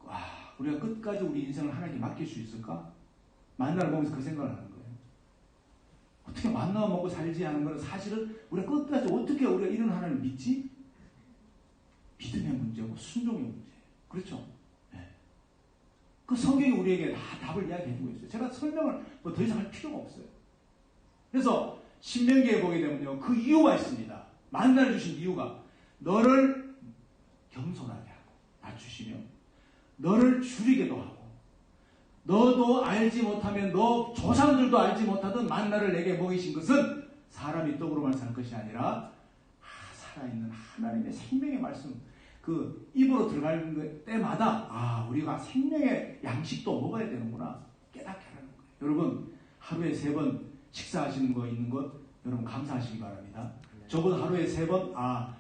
와, 우리가 끝까지 우리 인생을 하나님께 맡길 수 있을까? 만나를 보면서 그 생각을 하는 거예요. 어떻게 만나 먹고 살지 하는 거는 사실은 우리가 끝까지 어떻게 우리가 이런 하나님을 믿지? 믿음의 문제고 순종의 문제예요. 그렇죠? 그 성경이 우리에게 다 답을 이야기해주고 있어요. 제가 설명을 뭐 더 이상 할 필요가 없어요. 그래서 신명기에 보게 되면요. 그 이유가 있습니다. 만나를 주신 이유가 너를 겸손하게 하고 낮추시며 너를 줄이게도 하고 너도 알지 못하면 너 조상들도 알지 못하던 만나를 내게 먹이신 것은 사람이 떡으로만 살 것이 아니라 살아있는 하나님의 생명의 말씀 그 입으로 들어갈 때마다 우리가 생명의 양식도 먹어야 되는구나 깨닫게 하는 거예요. 여러분 하루에 3번 식사하시는 거 있는 것 여러분 감사하시기 바랍니다. 적어도 하루에 3번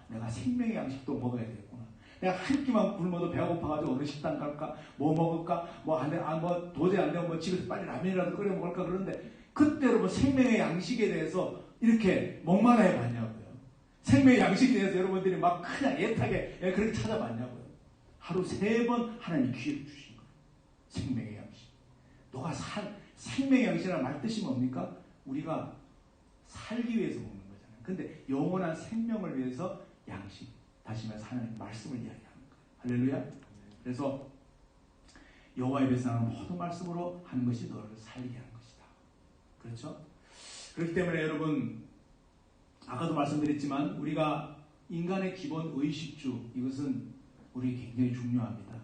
내가 생명의 양식도 먹어야 되겠구나. 내가 한 끼만 굶어도 배가 고파가지고 어느 식당 갈까 뭐 먹을까 뭐 도저히 안 되면 뭐 집에서 빨리 라면이라도 끓여 먹을까 그러는데 그때 여러분 생명의 양식에 대해서 이렇게 목말라해 봤냐고요. 생명의 양식에 대해서 여러분들이 막 그냥 애타게 그렇게 찾아봤냐고요. 하루 3번 하나님이 기회를 주신 거예요. 생명의 양식. 너가 생명의 양식이라는 말 뜻이 뭡니까? 우리가 살기 위해서 먹는 거잖아요. 근데 영원한 생명을 위해서 양식. 다시 말해서 하나님 말씀을 이야기하는 거예요. 할렐루야. 그래서 여호와의 백성은 모든 말씀으로 하는 것이 너를 살게 하는 것이다. 그렇죠? 그렇기 때문에 여러분 아까도 말씀드렸지만 우리가 인간의 기본 의식주 이것은 우리 굉장히 중요합니다.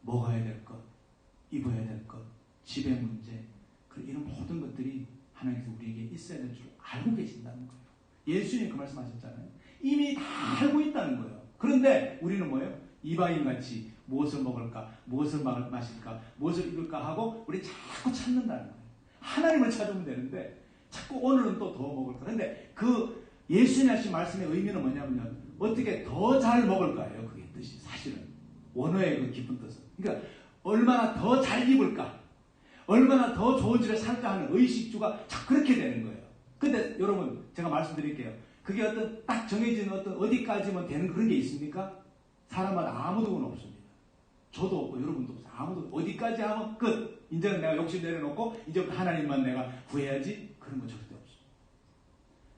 먹어야 될 것, 입어야 될 것, 집의 문제 이런 모든 것들이 하나님께서 우리에게 있어야 될 줄 알고 계신다는 거예요. 예수님이 그 말씀하셨잖아요. 이미 다 알고 있다는 거예요. 그런데 우리는 뭐예요? 이방인같이 무엇을 먹을까, 무엇을 마실까, 무엇을 입을까 하고 우리 자꾸 찾는다는 거예요. 하나님을 찾으면 되는데 자꾸 오늘은 또 더 먹을까. 근데 그 예수님 하신 말씀의 의미는 뭐냐면요. 어떻게 더 잘 먹을까예요. 그게 뜻이 사실은. 원어의 그 깊은 뜻은. 그러니까 얼마나 더 잘 입을까. 얼마나 더 좋은 집에 살까 하는 의식주가 자꾸 그렇게 되는 거예요. 근데 여러분 제가 말씀드릴게요. 그게 어떤 딱 정해진 어떤 어디까지만 되는 그런 게 있습니까? 사람마다 아무도 없습니다. 저도 없고 여러분도 없어요. 아무도 어디까지 하면 끝. 이제는 내가 욕심 내려놓고 이제부터 하나님만 내가 구해야지. 그런 거 절대 없어요.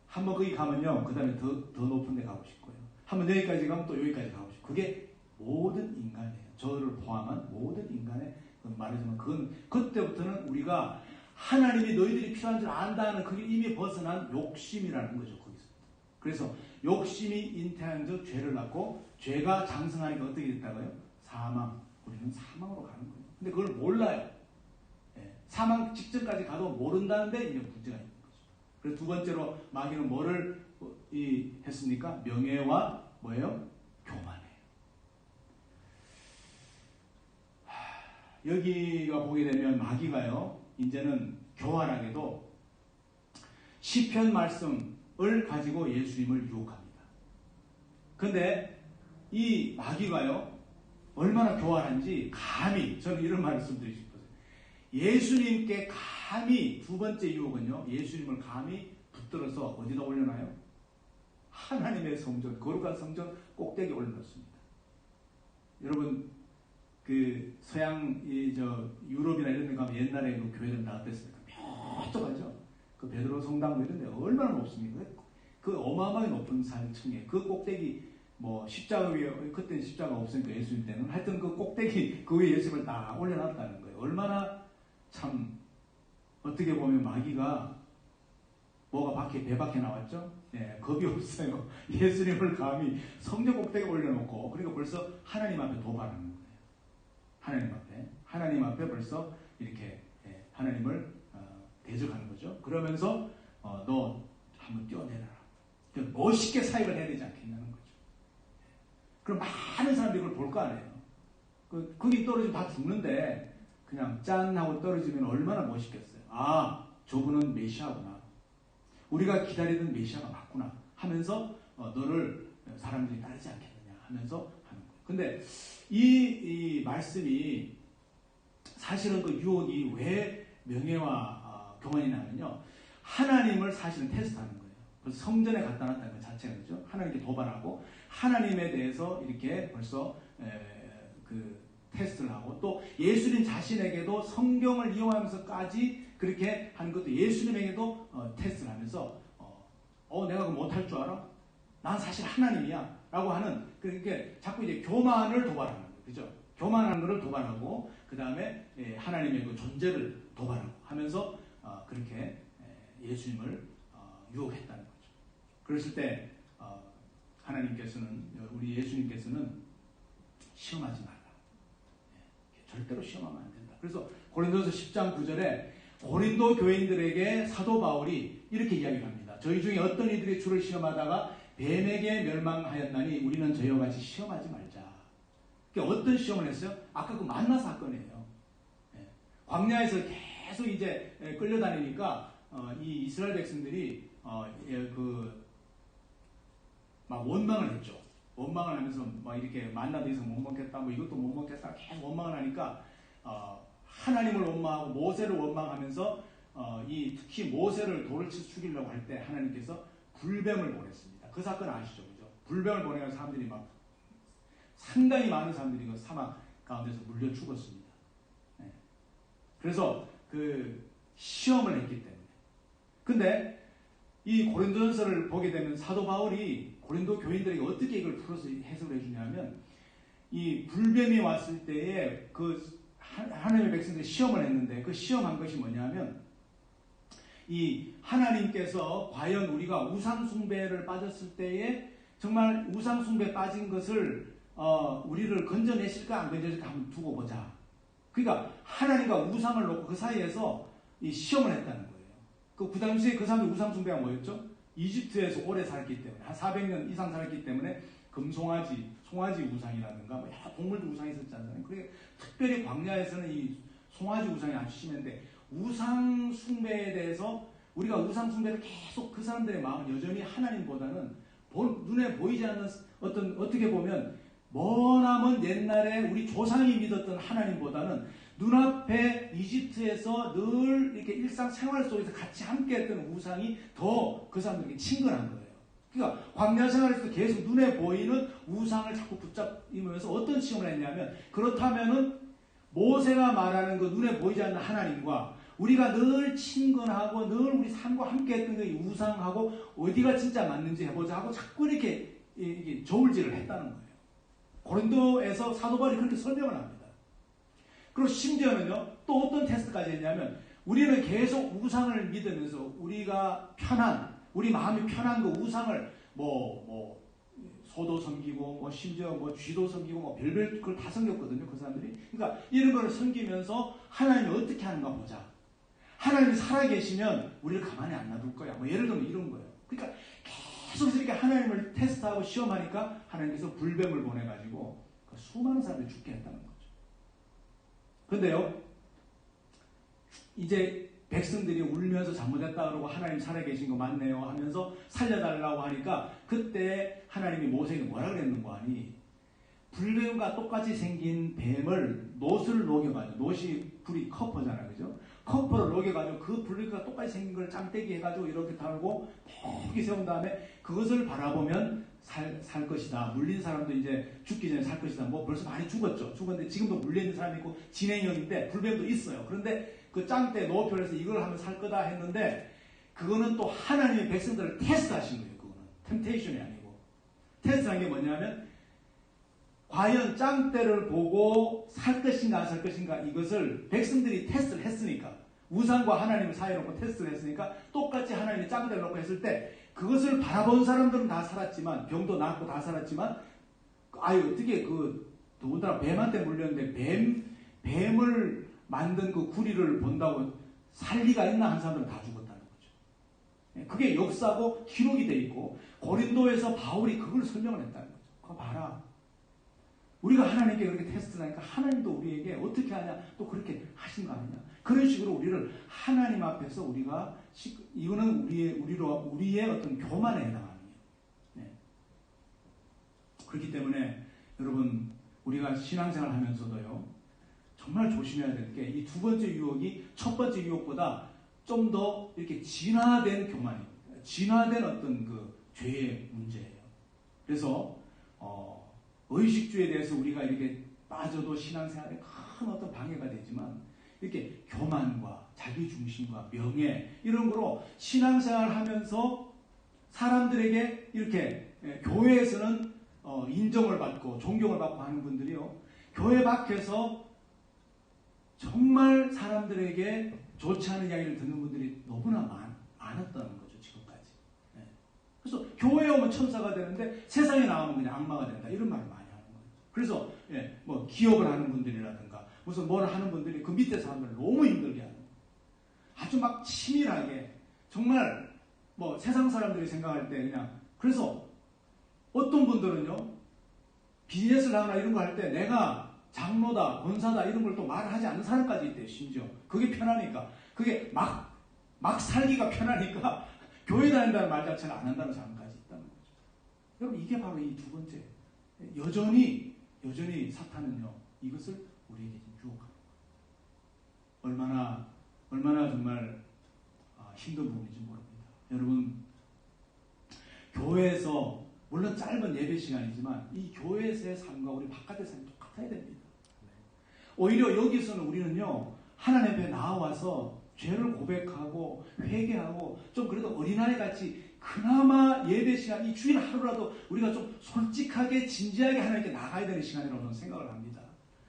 한번 거기 가면요. 그 다음에 더 높은 데 가고 싶고요. 한번 여기까지 가면 또 여기까지 가고 싶고. 그게 모든 인간이에요. 저를 포함한 모든 인간의 말하자면 그건 그때부터는 우리가 하나님이 너희들이 필요한 줄 안다는 그게 이미 벗어난 욕심이라는 거죠. 거기서. 그래서 욕심이 잉태한 즉 죄를 낳고 죄가 장성하니까 어떻게 됐다고요? 사망. 우리는 사망으로 가는 거예요. 근데 그걸 몰라요. 사망 직전까지 가도 모른다는데 이제 문제가 있는 거죠. 그래서 두 번째로 마귀는 뭐를 했습니까? 명예와 뭐예요? 교만이에요. 여기가 보게 되면 마귀가요. 이제는 교활하게도 시편 말씀을 가지고 예수님을 유혹합니다. 근데 이 마귀가요. 얼마나 교활한지 감히 저는 이런 말씀드리고 싶어요. 예수님께 감히 두 번째 유혹은요. 예수님을 감히 붙들어서 어디다 올려놔요? 하나님의 성전, 거룩한 성전 꼭대기에 올려놓습니다. 여러분, 그 서양 유럽이나 이런 데 가면 옛날에 그 교회들 다 어땠습니까? 뾰족하죠. 그 베드로 성당 이런 데 얼마나 높습니까? 그 어마어마하게 높은 산층에 그 꼭대기 뭐 십자가 위에, 그때는 십자가 없으니까 예수님 때는 하여튼 그 꼭대기 그 위에 예수님을 다 올려놨다는 거예요. 얼마나 참 어떻게 보면 마귀가 뭐가 배 밖에 나왔죠? 예, 겁이 없어요. 예수님을 감히 성전 꼭대기에 올려놓고, 그러니까 벌써 하나님 앞에 도발하는 거예요. 하나님 앞에 벌써 이렇게 하나님을 대적하는 거죠. 그러면서 너 한번 뛰어내려라. 멋있게 사역을 해야 되지 않겠냐는 거죠. 그럼 많은 사람들이 그걸 볼 거 아니에요. 거기 떨어지면 다 죽는데 그냥 짠 하고 떨어지면 얼마나 멋있겠어요. 아, 저분은 메시아구나. 우리가 기다리던 메시아가 맞구나 하면서 너를 사람들이 따르지 않겠느냐 하면서 하는 거예요. 근데 이 말씀이 사실은 그 유혹이 왜 명예와 교만이 나면요, 하나님을 사실은 테스트하는 거예요. 그래서 성전에 갖다 놨다는 것 자체가 그죠. 하나님께 도발하고 하나님에 대해서 이렇게 벌써 그 테스트를 하고, 또 예수님 자신에게도 성경을 이용하면서까지 그렇게 하는 것도 예수님에게도 테스트를 하면서 내가 그거 못할 줄 알아? 난 사실 하나님이야 라고 하는, 그렇게 자꾸 이제 교만을 도발하는 거예요. 그죠? 교만하는 것을 도발하고 그 다음에 하나님의 그 존재를 도발하고 하면서 그렇게 예수님을 유혹했다는 거죠. 그랬을 때 하나님께서는, 우리 예수님께서는 시험하지 말라. 절대로 시험하면 안 된다. 그래서 고린도서 10장 9절에 고린도 교인들에게 사도 바울이 이렇게 이야기를 합니다. 저희 중에 어떤 이들이 주를 시험하다가 뱀에게 멸망하였나니 우리는 저희와 같이 시험하지 말자. 그러니까 어떤 시험을 했어요? 아까 그 만나 사건이에요. 광야에서 계속 이제 끌려다니니까 이 이스라엘 백성들이 막 원망을 했죠. 원망을 하면서 막 이렇게 만나도 이상 못 먹겠다, 뭐 이것도 못 먹겠다, 계속 원망을 하니까 하나님을 원망하고 모세를 원망하면서 특히 모세를 돌을 쳐서 죽이려고 할 때 하나님께서 불뱀을 보냈습니다. 그 사건 아시죠, 그죠? 불뱀을 보내서 사람들이 막 상당히 많은 사람들이 그 사막 가운데서 물려 죽었습니다. 그래서 그 시험을 했기 때문에. 근데 이 고린도전서를 보게 되면 사도 바울이 고린도 교인들에게 어떻게 이걸 풀어서 해석을 해주냐면, 이 불뱀이 왔을 때에 그 하나님의 백성들이 시험을 했는데 그 시험한 것이 뭐냐면, 이 하나님께서 과연 우리가 우상숭배를 빠졌을 때에 정말 우상숭배 빠진 것을 우리를 건져내실까 안 건져내실까 한번 두고 보자. 그러니까 하나님과 우상을 놓고 그 사이에서 이 시험을 했다는 거예요. 그 당시에 그 사람들 우상숭배가 뭐였죠? 이집트에서 오래 살기 때문에, 한 400년 이상 살기 때문에 금송아지, 송아지 우상이라든가 뭐 여러 동물들 우상이 있었지 않나요? 그러니까 특별히 광야에서는 이 송아지 우상이 아주 심했는데, 우상 숭배에 대해서 우리가 우상 숭배를 계속, 그 사람들의 마음은 여전히 하나님보다는 눈에 보이지 않는 어떻게 보면 머나먼 옛날에 우리 조상이 믿었던 하나님보다는 눈앞에 이집트에서 늘 이렇게 일상생활 속에서 같이 함께했던 우상이 더 그 사람들에게 친근한 거예요. 그러니까 광야 생활에서 계속 눈에 보이는 우상을 자꾸 붙잡으면서 어떤 시험을 했냐면, 그렇다면은 모세가 말하는 그 눈에 보이지 않는 하나님과 우리가 늘 친근하고 늘 우리 삶과 함께했던 그 우상하고 어디가 진짜 맞는지 해보자 하고 자꾸 이렇게 저울질을 했다는 거예요. 고린도에서 사도 바울이 그렇게 설명을 합니다. 그리고 심지어는요, 또 어떤 테스트까지 했냐면, 우리는 계속 우상을 믿으면서 우리가 우리 마음이 편한 그 우상을 소도 섬기고 심지어 쥐도 섬기고 별별 그걸 다 섬겼거든요, 그 사람들이. 그러니까 이런 거를 섬기면서 하나님이 어떻게 하는가 보자. 하나님이 살아계시면 우리를 가만히 안 놔둘 거야. 예를 들면 이런 거예요. 그러니까 계속 이렇게 하나님을 테스트하고 시험하니까 하나님께서 불뱀을 보내가지고 그 수많은 사람들이 죽게 했다는 거죠. 그런데요, 이제 백성들이 울면서 잘못했다 그러고 하나님 살아계신 거 맞네요 하면서 살려달라고 하니까, 그때 하나님이 모세에게 뭐라 그랬는가 하니, 불뱀과 똑같이 생긴 뱀을 놋을 녹여가지고, 놋이 불이 커퍼잖아요, 그죠? 커프를 녹여가지고 그 블루가 똑같이 생긴 걸 짱떼기 해가지고 이렇게 달고 푹이 세운 다음에 그것을 바라보면 살 것이다. 물린 사람도 이제 죽기 전에 살 것이다. 뭐 벌써 많이 죽었죠. 죽었는데 지금도 물리는 사람이 있고 진행형인데 불뱀도 있어요. 그런데 그 짱떼 노표를 해서 이걸 하면 살 거다 했는데 그거는 또 하나님의 백성들을 테스트하신 거예요. 그거는 템테이션이 아니고 테스트한 게 뭐냐면 과연 짱떼를 보고 살 것인가 안 살 것인가 이것을 백성들이 테스트를 했으니까 우상과 하나님을 사이에 놓고 테스트를 했으니까 똑같이 하나님이 짱떼를 놓고 했을 때 그것을 바라본 사람들은 다 살았지만 병도 낫고 다 살았지만 아유 어떻게 더군다나 뱀한테 물렸는데 뱀을 만든 그 구리를 본다고 살 리가 있나 한 사람들은 다 죽었다는 거죠. 그게 역사고 기록이 돼 있고 고린도에서 바울이 그걸 설명을 했다는 거죠. 그거 봐라. 우리가 하나님께 그렇게 테스트를 하니까 하나님도 우리에게 어떻게 하냐 또 그렇게 하신 거 아니냐. 그런 식으로 우리를 하나님 앞에서 우리가 이거는 우리의 어떤 교만에 해당하는 거예요. 네. 그렇기 때문에 여러분 우리가 신앙생활 하면서도요 정말 조심해야 될 게 이 두 번째 유혹이 첫 번째 유혹보다 좀 더 이렇게 진화된 교만입니다. 진화된 어떤 그 죄의 문제예요. 그래서 의식주에 대해서 우리가 이렇게 빠져도 신앙생활에 큰 어떤 방해가 되지만 이렇게 교만과 자기중심과 명예 이런 거로 신앙생활 하면서 사람들에게 이렇게 교회에서는 인정을 받고 존경을 받고 하는 분들이요. 교회 밖에서 정말 사람들에게 좋지 않은 이야기를 듣는 분들이 너무나 많았다는 거죠. 지금까지. 네. 그래서 교회에 오면 천사가 되는데 세상에 나오면 그냥 악마가 된다. 이런 말을 많이 하는 거예요. 그래서 뭐 기업을 하는 분들이라든가 무슨 뭘 하는 분들이 그 밑에 사람들을 너무 힘들게 하는 거예요. 아주 막 치밀하게 정말 뭐 세상 사람들이 생각할 때 그냥 그래서 어떤 분들은요 비즈니스를 하거나 이런 거 할 때 내가 장로다 권사다 이런 걸 또 말을 하지 않는 사람까지 있대요. 심지어 그게 편하니까 그게 막 살기가 편하니까 교회 다닌다는 말 자체를 안 한다는 사람까지 있다는 거죠. 여러분 이게 바로 이 두 번째 여전히 사탄은요 이것을 우리에게 유혹합니다. 얼마나 정말 힘든 부분인지 모릅니다. 여러분 교회에서 물론 짧은 예배 시간이지만 이 교회에서의 삶과 우리 바깥의 삶이 똑같아야 됩니다. 오히려 여기서는 우리는요 하나님 앞에 나와서 죄를 고백하고 회개하고 좀 그래도 어린아이같이 그나마 예배 시간 이 주일 하루라도 우리가 좀 솔직하게 진지하게 하나님께 나가야 되는 시간이라고 저는 생각을 합니다.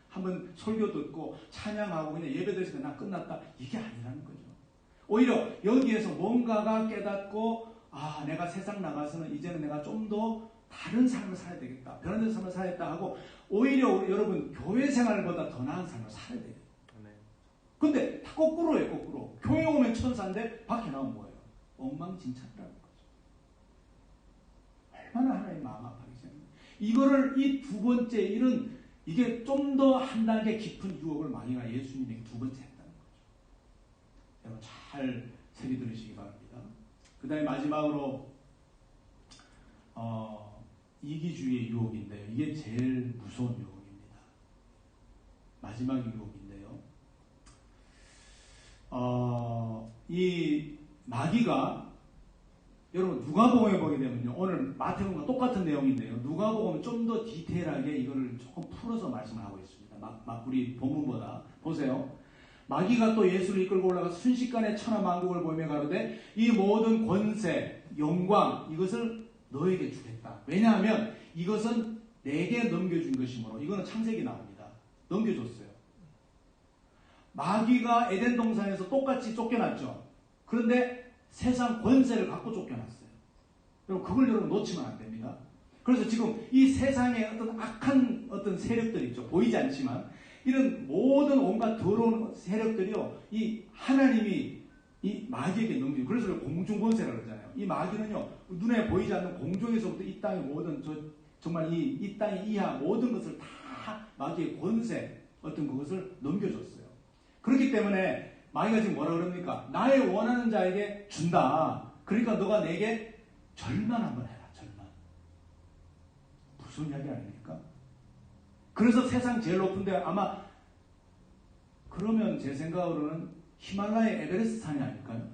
한번 설교 듣고 찬양하고 그냥 예배 드리고 나 끝났다 이게 아니라는 거죠. 오히려 여기에서 뭔가가 깨닫고 내가 세상 나가서는 이제는 내가 좀 더 다른 삶을 살아야 되겠다. 변화된 삶을 살아야겠다 하고 오히려 여러분 교회 생활보다 더 나은 삶을 살아야 돼요. 근데 다 거꾸로예요. 거꾸로. 교회 오면 천사인데 밖에 나오면 뭐예요? 엉망진창이라는 거죠. 얼마나 하나님 마음 아파하기 때문에 이거를 이 두 번째 일은 이게 좀 더 한 단계 깊은 유혹을 마귀가 예수님에게 두 번째 했다는 거죠. 여러분 잘 새겨 들으시기 바랍니다. 그 다음에 마지막으로 이기주의의 유혹인데요. 이게 제일 무서운 유혹입니다. 마지막 유혹인데요. 이 마귀가 여러분 누가복음에 보게 되면요. 오늘 마태복음과 똑같은 내용인데요. 누가복음은 좀 더 디테일하게 이거를 조금 풀어서 말씀을 하고 있습니다. 우리 본문보다. 보세요. 마귀가 또 예수를 이끌고 올라가서 순식간에 천하만국을 보이며 가로되 이 모든 권세, 영광 이것을 너에게 주겠다. 왜냐하면 이것은 내게 넘겨준 것이므로 이거는 창세기 나옵니다. 넘겨줬어요. 마귀가 에덴 동산에서 똑같이 쫓겨났죠. 그런데 세상 권세를 갖고 쫓겨났어요. 그걸 여러분 놓치면 안 됩니다. 그래서 지금 이 세상에 어떤 악한 어떤 세력들이 있죠. 보이지 않지만 이런 모든 온갖 더러운 세력들이요. 이 하나님이 이 마귀에게 넘기고 그래서 공중권세라고 그러잖아요. 이 마귀는요. 눈에 보이지 않는 공중에서부터 이 땅의 모든 정말 이 땅의 이하 모든 것을 다 마귀의 권세 어떤 그것을 넘겨줬어요. 그렇기 때문에 마귀가 지금 뭐라 그럽니까? 나의 원하는 자에게 준다. 그러니까 너가 내게 절만 한번 해라. 절만. 무슨 이야기 아닙니까? 그래서 세상 제일 높은데 아마 그러면 제 생각으로는 히말라야 에베레스트 산이 아닐까요?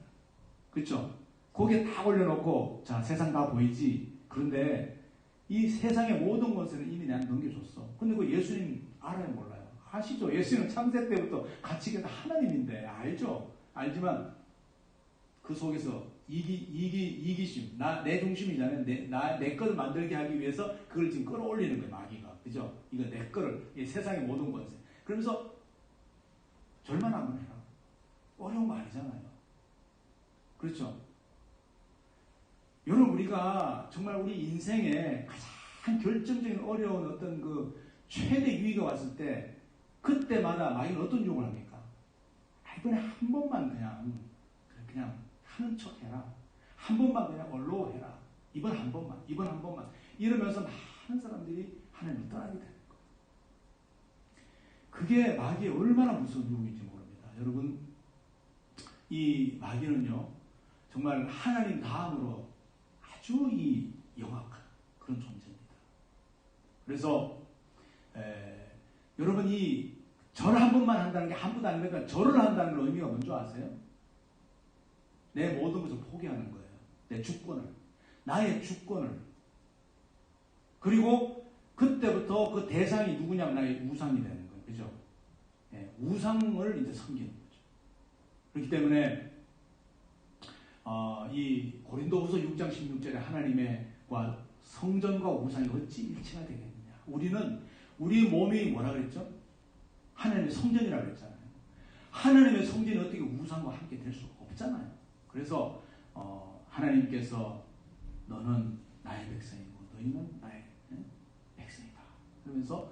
그렇죠? 거기에 딱 올려놓고 자 세상 다 보이지. 그런데 이 세상의 모든 것을 이미 내가 넘겨줬어. 근데 그 예수님 알아요 몰라요? 아시죠? 예수님은 창세 때부터 같이 계신 하나님인데 알죠? 알지만 그 속에서 이기심, 내 중심이잖아요. 내 것을 만들게 하기 위해서 그걸 지금 끌어올리는 거예요, 마귀가. 그죠? 이거 내 거를, 이 세상의 모든 권세. 그러면서 절만 한번 해라. 어려운 거 아니잖아요. 그렇죠? 여러분, 우리가 정말 우리 인생에 가장 결정적인 어려운 어떤 그 최대 위기가 왔을 때, 그때마다 마귀는 어떤 유혹을 합니까? 이번에 한 번만 그냥 하는 척 해라. 한 번만 그냥 언로해라. 이번 한 번만. 이러면서 많은 사람들이 하나님을 떠나게 되는 거예요. 그게 마귀의 얼마나 무서운 유혹인지 모릅니다. 여러분, 이 마귀는요, 정말 하나님 다음으로 아주 이 영악한 그런 존재입니다. 그래서, 여러분, 이 절을 한 번만 한다는 게 한 번도 아니니까 절을 한다는 걸 의미가 뭔지 아세요? 내 모든 것을 포기하는 거예요. 내 주권을. 나의 주권을. 그리고 그때부터 그 대상이 누구냐면 나의 우상이 되는 거예요. 그죠? 예, 우상을 이제 섬기는 거죠. 그렇기 때문에, 이 고린도후서 6장 16절에 하나님과 성전과 우상이 어찌 일치가 되겠느냐. 우리 몸이 뭐라 그랬죠? 하나님의 성전이라고 그랬잖아요. 하나님의 성전이 어떻게 우상과 함께 될 수가 없잖아요. 그래서 하나님께서 너는 나의 백성이고 너희는 나의 백성이다. 그러면서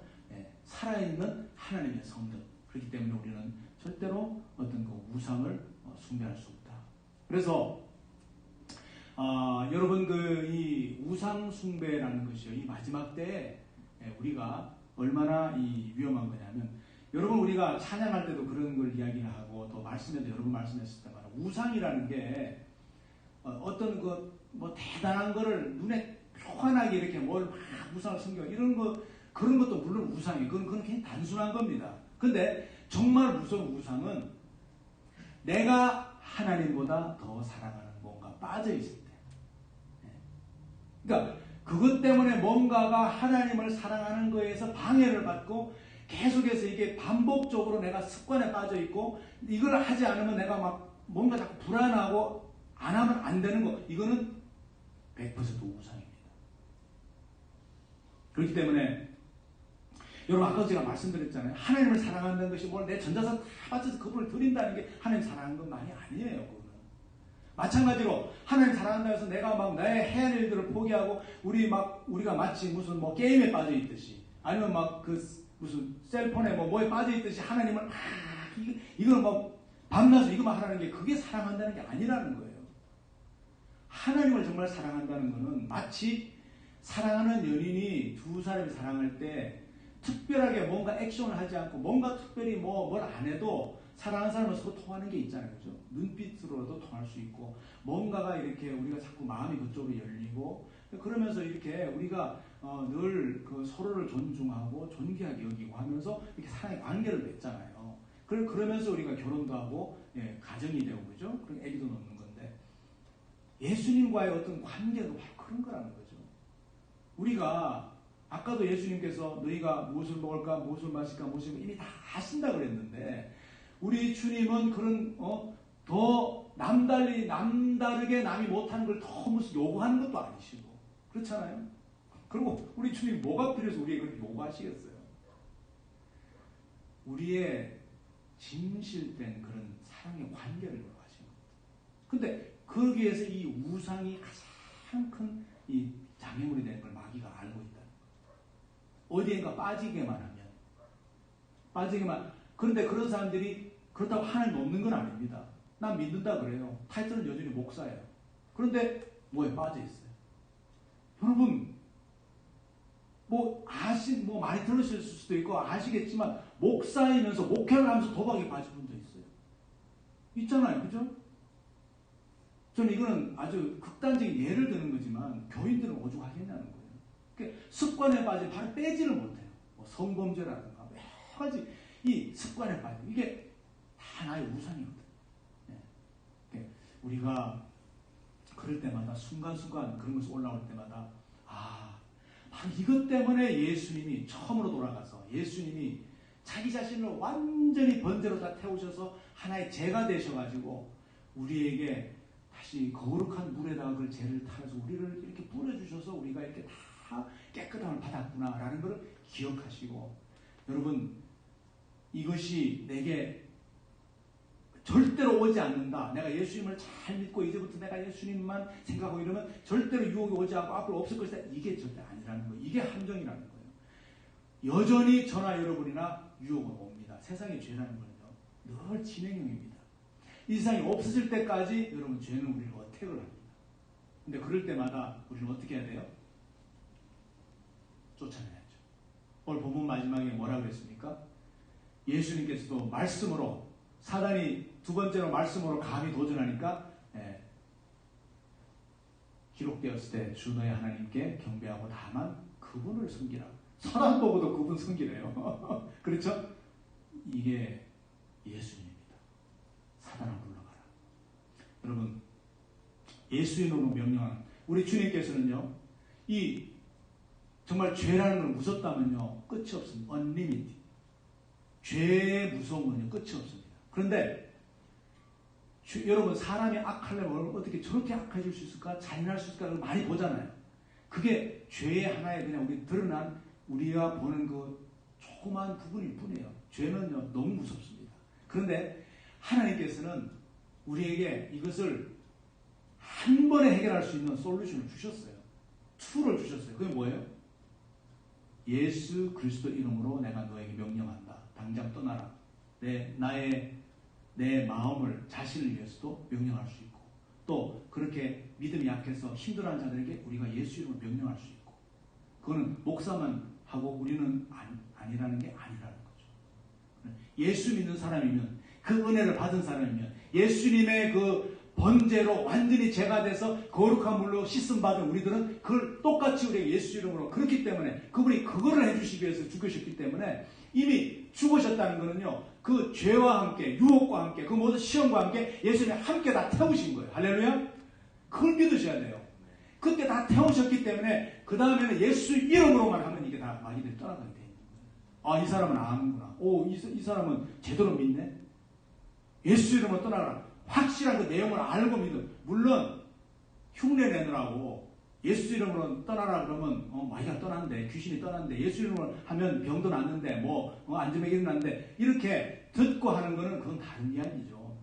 살아있는 하나님의 성전. 그렇기 때문에 우리는 절대로 어떤 그 우상을 숭배할 수 없다. 그래서 여러분 이 우상 숭배라는 것이요. 이 마지막 때에 우리가 얼마나 이 위험한 거냐면 여러분 우리가 찬양할 때도 그런 걸 이야기를 하고 또 말씀에도 여러 번 말씀했을 때만 우상이라는 게 어떤 뭐 대단한 거를 눈에 표현하게 이렇게 뭘 막 우상을 섬겨 이런 거 그런 것도 물론 우상이에요. 그건 그냥 단순한 겁니다. 근데 정말 무서운 우상은 내가 하나님보다 더 사랑하는 뭔가 빠져 있을 때. 그러니까 그것 때문에 뭔가가 하나님을 사랑하는 거에서 방해를 받고 계속해서 이게 반복적으로 내가 습관에 빠져 있고 이걸 하지 않으면 내가 막 뭔가 자꾸 불안하고 안 하면 안 되는 거 이거는 100% 우상입니다. 그렇기 때문에 여러분 아까 제가 말씀드렸잖아요. 하나님을 사랑한다는 것이 뭘 내 전자산 다 바쳐서 그분을 드린다는 게 하나님 사랑하는 건 말이 아니에요. 그거는. 마찬가지로 하나님 사랑한다 해서 내가 막 나의 해야 할 일들을 포기하고 우리가 마치 무슨 뭐 게임에 빠져 있듯이 아니면 막 무슨 셀폰에 뭐에 빠져 있듯이 하나님을 이거는 뭐 밤낮으로 이거만 하라는 게 그게 사랑한다는 게 아니라는 거예요. 하나님을 정말 사랑한다는 것은 마치 사랑하는 연인이 두 사람이 사랑할 때 특별하게 뭔가 액션을 하지 않고 뭔가 특별히 뭘 안 해도 사랑하는 사람은 서로 통하는 게 있잖아요. 그죠? 눈빛으로도 통할 수 있고 뭔가가 이렇게 우리가 자꾸 마음이 그쪽으로 열리고 그러면서 이렇게 우리가 늘 그 서로를 존중하고 존귀하게 여기고 하면서 이렇게 사랑의 관계를 맺잖아요. 그러면서 우리가 결혼도 하고 가정이 되고 그죠? 그리고 아기도 낳는 건데 예수님과의 어떤 관계도 바로 그런 거라는 거죠. 우리가 아까도 예수님께서 너희가 무엇을 먹을까 무엇을 마실까 무엇을 이미 다 아신다 그랬는데 우리 주님은 그런 더 남다르게 남이 못하는 걸 더 무슨 요구하는 것도 아니시고 그렇잖아요. 그리고 우리 주님 뭐가 필요해서 우리에게 그렇게 요구하시겠어요? 우리의 진실된 그런 사랑의 관계를 요구하시는 겁니다. 근데 거기에서 이 우상이 가장 큰 이 장애물이 되는 걸 마귀가 알고 있다는 거예요. 어디엔가 빠지게만 그런데 그런 사람들이 그렇다고 하나님 없는 건 아닙니다. 난 믿는다 그래요. 타이틀은 여전히 목사예요. 그런데 뭐에 빠져 있어요? 여러분 많이 들으실 수도 있고 아시겠지만 목사이면서 목회를 하면서 도박에 빠진 분도 있어요. 있잖아요. 그죠? 저는 이거는 아주 극단적인 예를 드는 거지만 교인들은 오죽하겠냐는 거예요. 그러니까 습관에 빠져 바로 빼지를 못해요. 뭐 성범죄라든가 여러 가지 이 습관에 빠져 이게 다 나의 우상이거든. 우리가 그럴 때마다 순간순간 그런 것이 올라올 때마다 바로 이것 때문에 예수님이 처음으로 돌아가서 예수님이 자기 자신을 완전히 번제로 다 태우셔서 하나의 제가 되셔가지고 우리에게 다시 거룩한 물에다가 그 죄를 타서 우리를 이렇게 뿌려주셔서 우리가 이렇게 다 깨끗함을 받았구나라는 것을 기억하시고, 여러분 이것이 내게 절대로 오지 않는다. 내가 예수님을 잘 믿고 이제부터 내가 예수님만 생각하고 이러면 절대로 유혹이 오지 않고 앞으로 없을 것이다. 이게 절대 아니라는 거예요. 이게 함정이라는 거예요. 여전히 저나 여러분이나 유혹은 옵니다. 세상의 죄라는 건요, 늘 진행형입니다. 이 세상이 없어질 때까지 여러분 죄는 우리를 어택을 합니다. 근데 그럴 때마다 우리는 어떻게 해야 돼요? 쫓아내야죠. 오늘 본문 마지막에 뭐라고 했습니까? 예수님께서도 말씀으로, 사단이 두 번째로 말씀으로 감히 도전하니까 기록되었을 때 주 너의 하나님께 경배하고 다만 그분을 섬기라. 사람 보고도 그분 섬기래요. 그렇죠? 이게 예수님입니다. 사단아 물러가라. 여러분, 예수 이름으로 명령한 우리 주님께서는요, 이 정말 죄라는 걸 무섭다면요 끝이 없습니다. unlimited. 죄의 무서움은요 끝이 없습니다. 그런데 여러분, 사람이 악하려면 어떻게 저렇게 악해질 수 있을까? 잔인할 수 있을까? 많이 보잖아요. 그게 죄의 하나의 그냥 우리 드러난 우리가 보는 그 조그만 부분일 뿐이에요. 죄는요 너무 무섭습니다. 그런데 하나님께서는 우리에게 이것을 한 번에 해결할 수 있는 솔루션을 주셨어요. 툴을 주셨어요. 그게 뭐예요? 예수 그리스도 이름으로 내가 너에게 명령한다. 당장 떠나라. 내 마음을, 자신을 위해서도 명령할 수 있고, 또 그렇게 믿음이 약해서 힘들어하는 자들에게 우리가 예수 이름으로 명령할 수 있고, 그거는 목사만 하고 우리는 아니라는 게 아니라는 거죠. 예수 믿는 사람이면, 그 은혜를 받은 사람이면, 예수님의 그 번제로 완전히 죄가 돼서 거룩한 물로 씻음 받은 우리들은 그걸 똑같이 우리가 예수 이름으로, 그렇기 때문에 그분이 그거를 해주시기 위해서 죽으셨기 때문에 이미 죽으셨다는 것은요, 그 죄와 함께, 유혹과 함께, 그 모든 시험과 함께 예수님이 함께 다 태우신 거예요. 할렐루야? 그걸 믿으셔야 돼요. 그때 다 태우셨기 때문에 그 다음에는 예수 이름으로만 하면 이게 다 마귀들이 떠나가게 돼 있는 거예요. 이 사람은 아는구나. 이 사람은 제대로 믿네. 예수 이름으로 떠나가라. 확실한 그 내용을 알고 믿음. 물론 흉내 내느라고 예수 이름으로 떠나라 그러면 마귀가 떠난대, 귀신이 떠난대, 예수 이름으로 하면 병도 낫는데, 안전하게 일어났는데, 이렇게 듣고 하는 거는 그건 다른 이야기죠.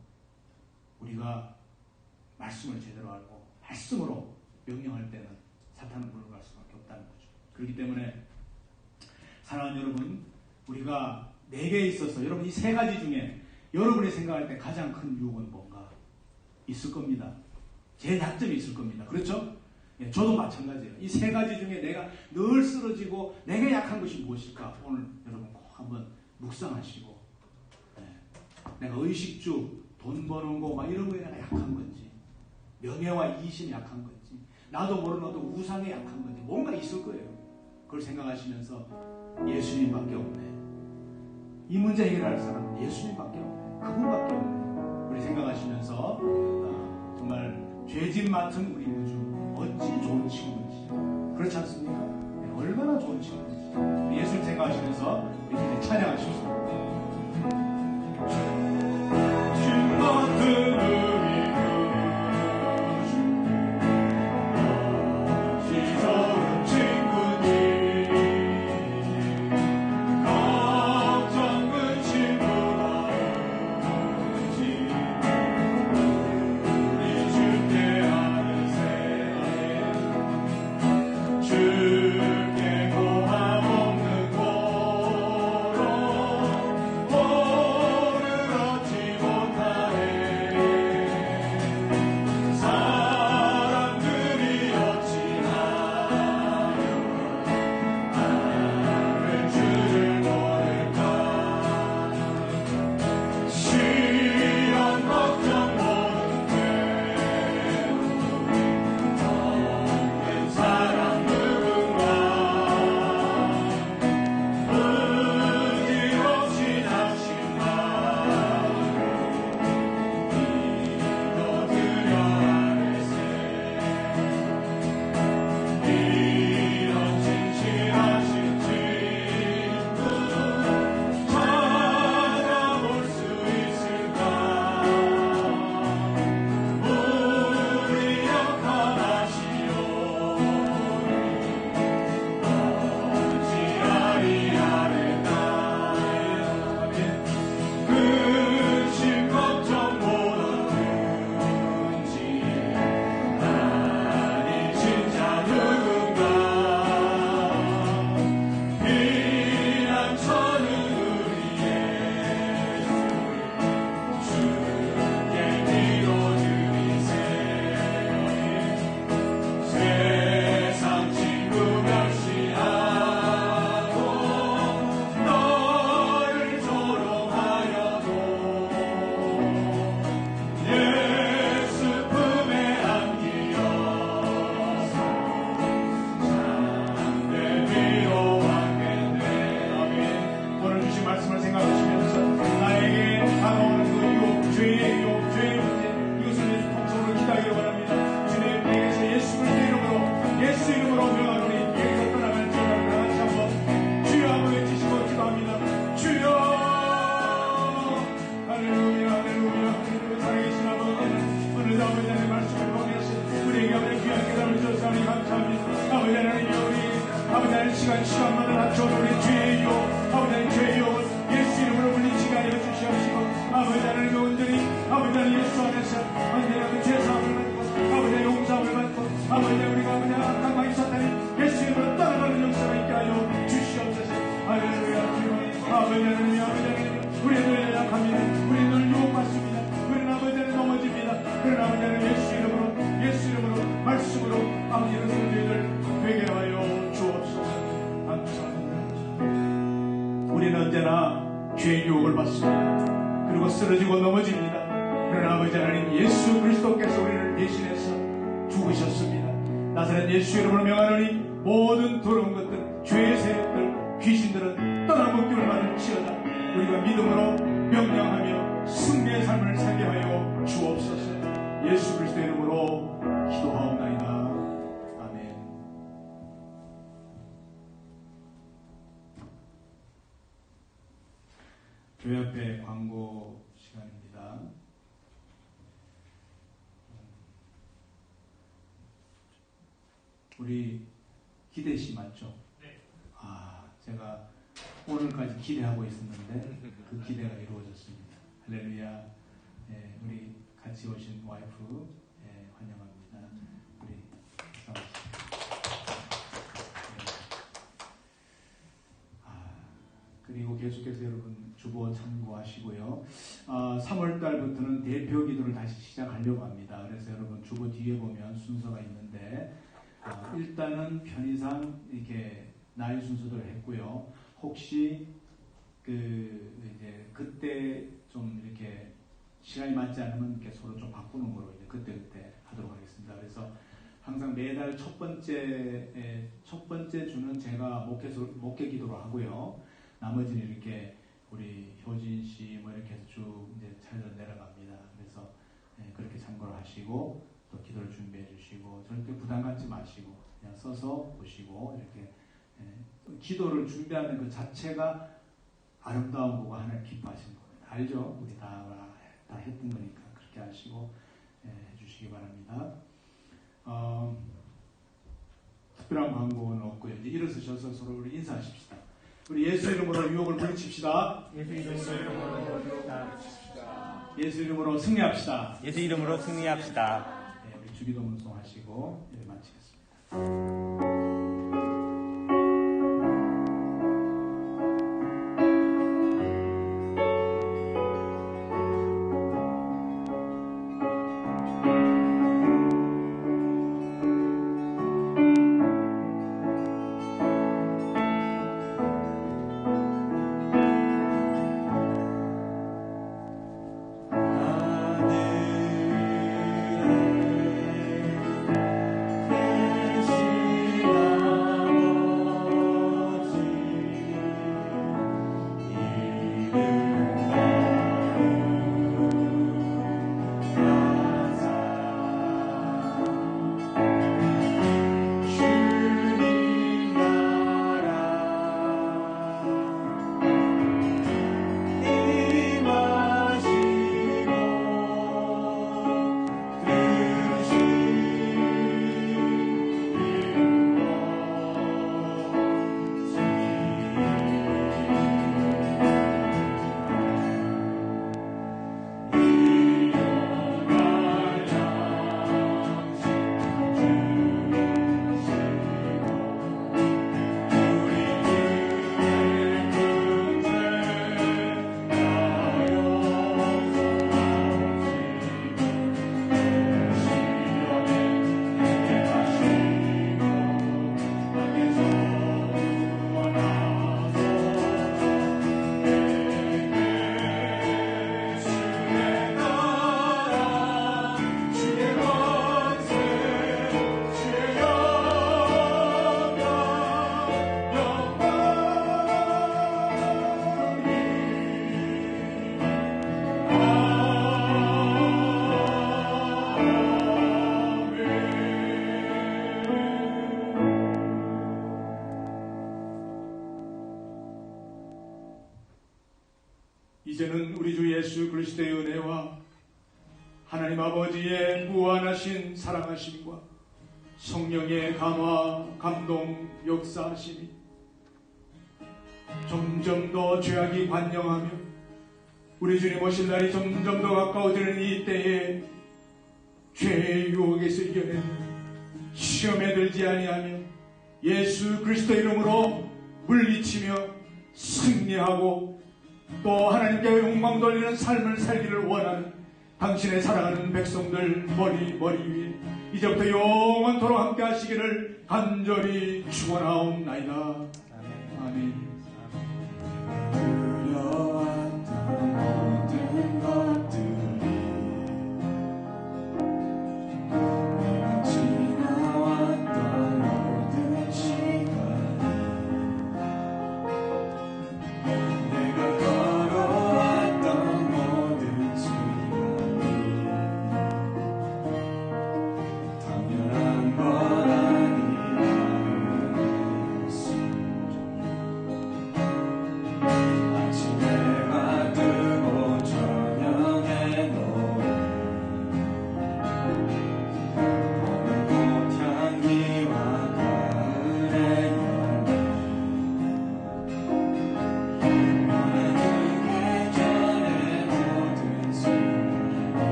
우리가 말씀을 제대로 알고 말씀으로 명령할 때는 사탄은 물러갈 수밖에 없다는 거죠. 그렇기 때문에 사랑하는 여러분, 우리가 내게 있어서 여러분 이 세 가지 중에 여러분이 생각할 때 가장 큰 유혹은 뭔가 있을 겁니다. 제 약점이 있을 겁니다. 그렇죠? 저도 마찬가지예요. 이 세 가지 중에 내가 늘 쓰러지고 내가 약한 것이 무엇일까? 오늘 여러분 꼭 한번 묵상하시고, 내가 의식주, 돈 버는 거 막 이런 거에 내가 약한 건지, 명예와 이심이 약한 건지, 나도 모르는 어떤 우상에 약한 건지 뭔가 있을 거예요. 그걸 생각하시면서 예수님밖에 없네. 이 문제 해결할 사람은 예수님밖에 없네. 그분밖에 없네. 우리 생각하시면서 정말 죄짐 맡은 우리 우주 어찌 좋은 친구인지, 그렇지 않습니까? 얼마나 좋은 친구인지 예수님 생각하시면서 이렇게 찬양하십시오. 죄짐 맡은 우리 우주 어찌 좋은 친구인지, 걱정 근심 불안인지 우리 주께 하는 새날에 주께 고함 없는 고로 오르라 시간 시간마다 낮춰서 우리 죄의 유혹 아버지 하나님 죄의 유혹을 예수 이름으로 물리치게 하여 주시옵시고 아버지 하나님 온전히 아버지 하나님 예수 안에서 아버지 하나님 죄사함을 받고 아버지 하나님 용서함을 받고 아버지 하나님 우리가 아버지 하나님 강하게 사탄이 예수 이름으로 떠나가는 역사가 있게 하여 주시옵소서. 할렐루야. 주님 아버지 하나님 아버지 하나님 우리는 늘 연약합니다. 우리는 늘 유혹받습니다. 우리는 아버지 하나님 넘어집니다. 그러나 아버지 하나님 예수 이름으로 말씀으로 아버지 하나님 저희들 되게 하여 주옵소서. 감사합니다. 우리는 언제나 죄의 유혹을 받습니다. 그리고 쓰러지고 넘어집니다. 그러나 아버지 하나님 예수 그리스도께서 우리를 대신해서 죽으셨습니다. 나사렛 예수 이름으로 명하노니 모든 더러운 것들 죄의 세력들 귀신들은 떠나먹기를 받을지어다. 우리가 믿음으로 명령하며 승리의 삶을 살게 하여 주옵소서. 예수 그리스도 이름으로 기도하옵나이다. 아멘. 교회 앞에 광고 시간입니다. 우리 기대시 맞죠? 네. 제가 오늘까지 기대하고 있었는데 그 기대가 이루어졌습니다. 할렐루야. 네, 우리 같이 오신 와이프 네, 환영합니다. 우리 그리고 계속해서 여러분 주보 참고하시고요. 3월 달부터는 대표 기도를 다시 시작하려고 합니다. 그래서 여러분 주보 뒤에 보면 순서가 있는데 일단은 편의상 이렇게 나이 순서대로 했고요. 혹시 이제 그때 좀 이렇게 시간이 맞지 않으면 이렇게 서로 좀 바꾸는 거로 이제 그때 하도록 하겠습니다. 그래서 항상 매달 첫 번째 주는 제가 목회 기도로 하고요. 나머지는 이렇게 우리 효진 씨 뭐 이렇게 해서 쭉 이제 차례로 내려갑니다. 그래서 그렇게 참고를 하시고 또 기도를 준비해 주시고 절대 부담 갖지 마시고 그냥 서서 보시고 이렇게 기도를 준비하는 그 자체가 아름다운 거고 하나님 기뻐하시는 겁니다. 알죠? 우리 다 했던 거니까 그렇게 하시고 해주시기 바랍니다. 특별한 광고는 없고요. 이제 일어서셔서 서로 우리 인사하십시다. 우리 예수 이름으로 유혹을 물리칩시다. 예수 이름으로 예수 이름으로 승리합시다. 예수 이름으로 승리합시다. 네, 우리 주기도문송 하시고 마치겠습니다. 이제는 우리 주 예수 그리스도의 은혜와 하나님 아버지의 무한하신 사랑하심과 성령의 감화, 감동, 역사하심이 점점 더 죄악이 관영하며 우리 주님 오실 날이 점점 더 가까워지는 이 때에 죄의 유혹에서 이겨내는 시험에 들지 아니하며 예수 그리스도 이름으로 물리치며 승리하고 또 하나님께 영광 돌리는 삶을 살기를 원하는 당신의 사랑하는 백성들 머리 위에 이제부터 영원토록 함께 하시기를 간절히 축원하옵나이다. 아멘.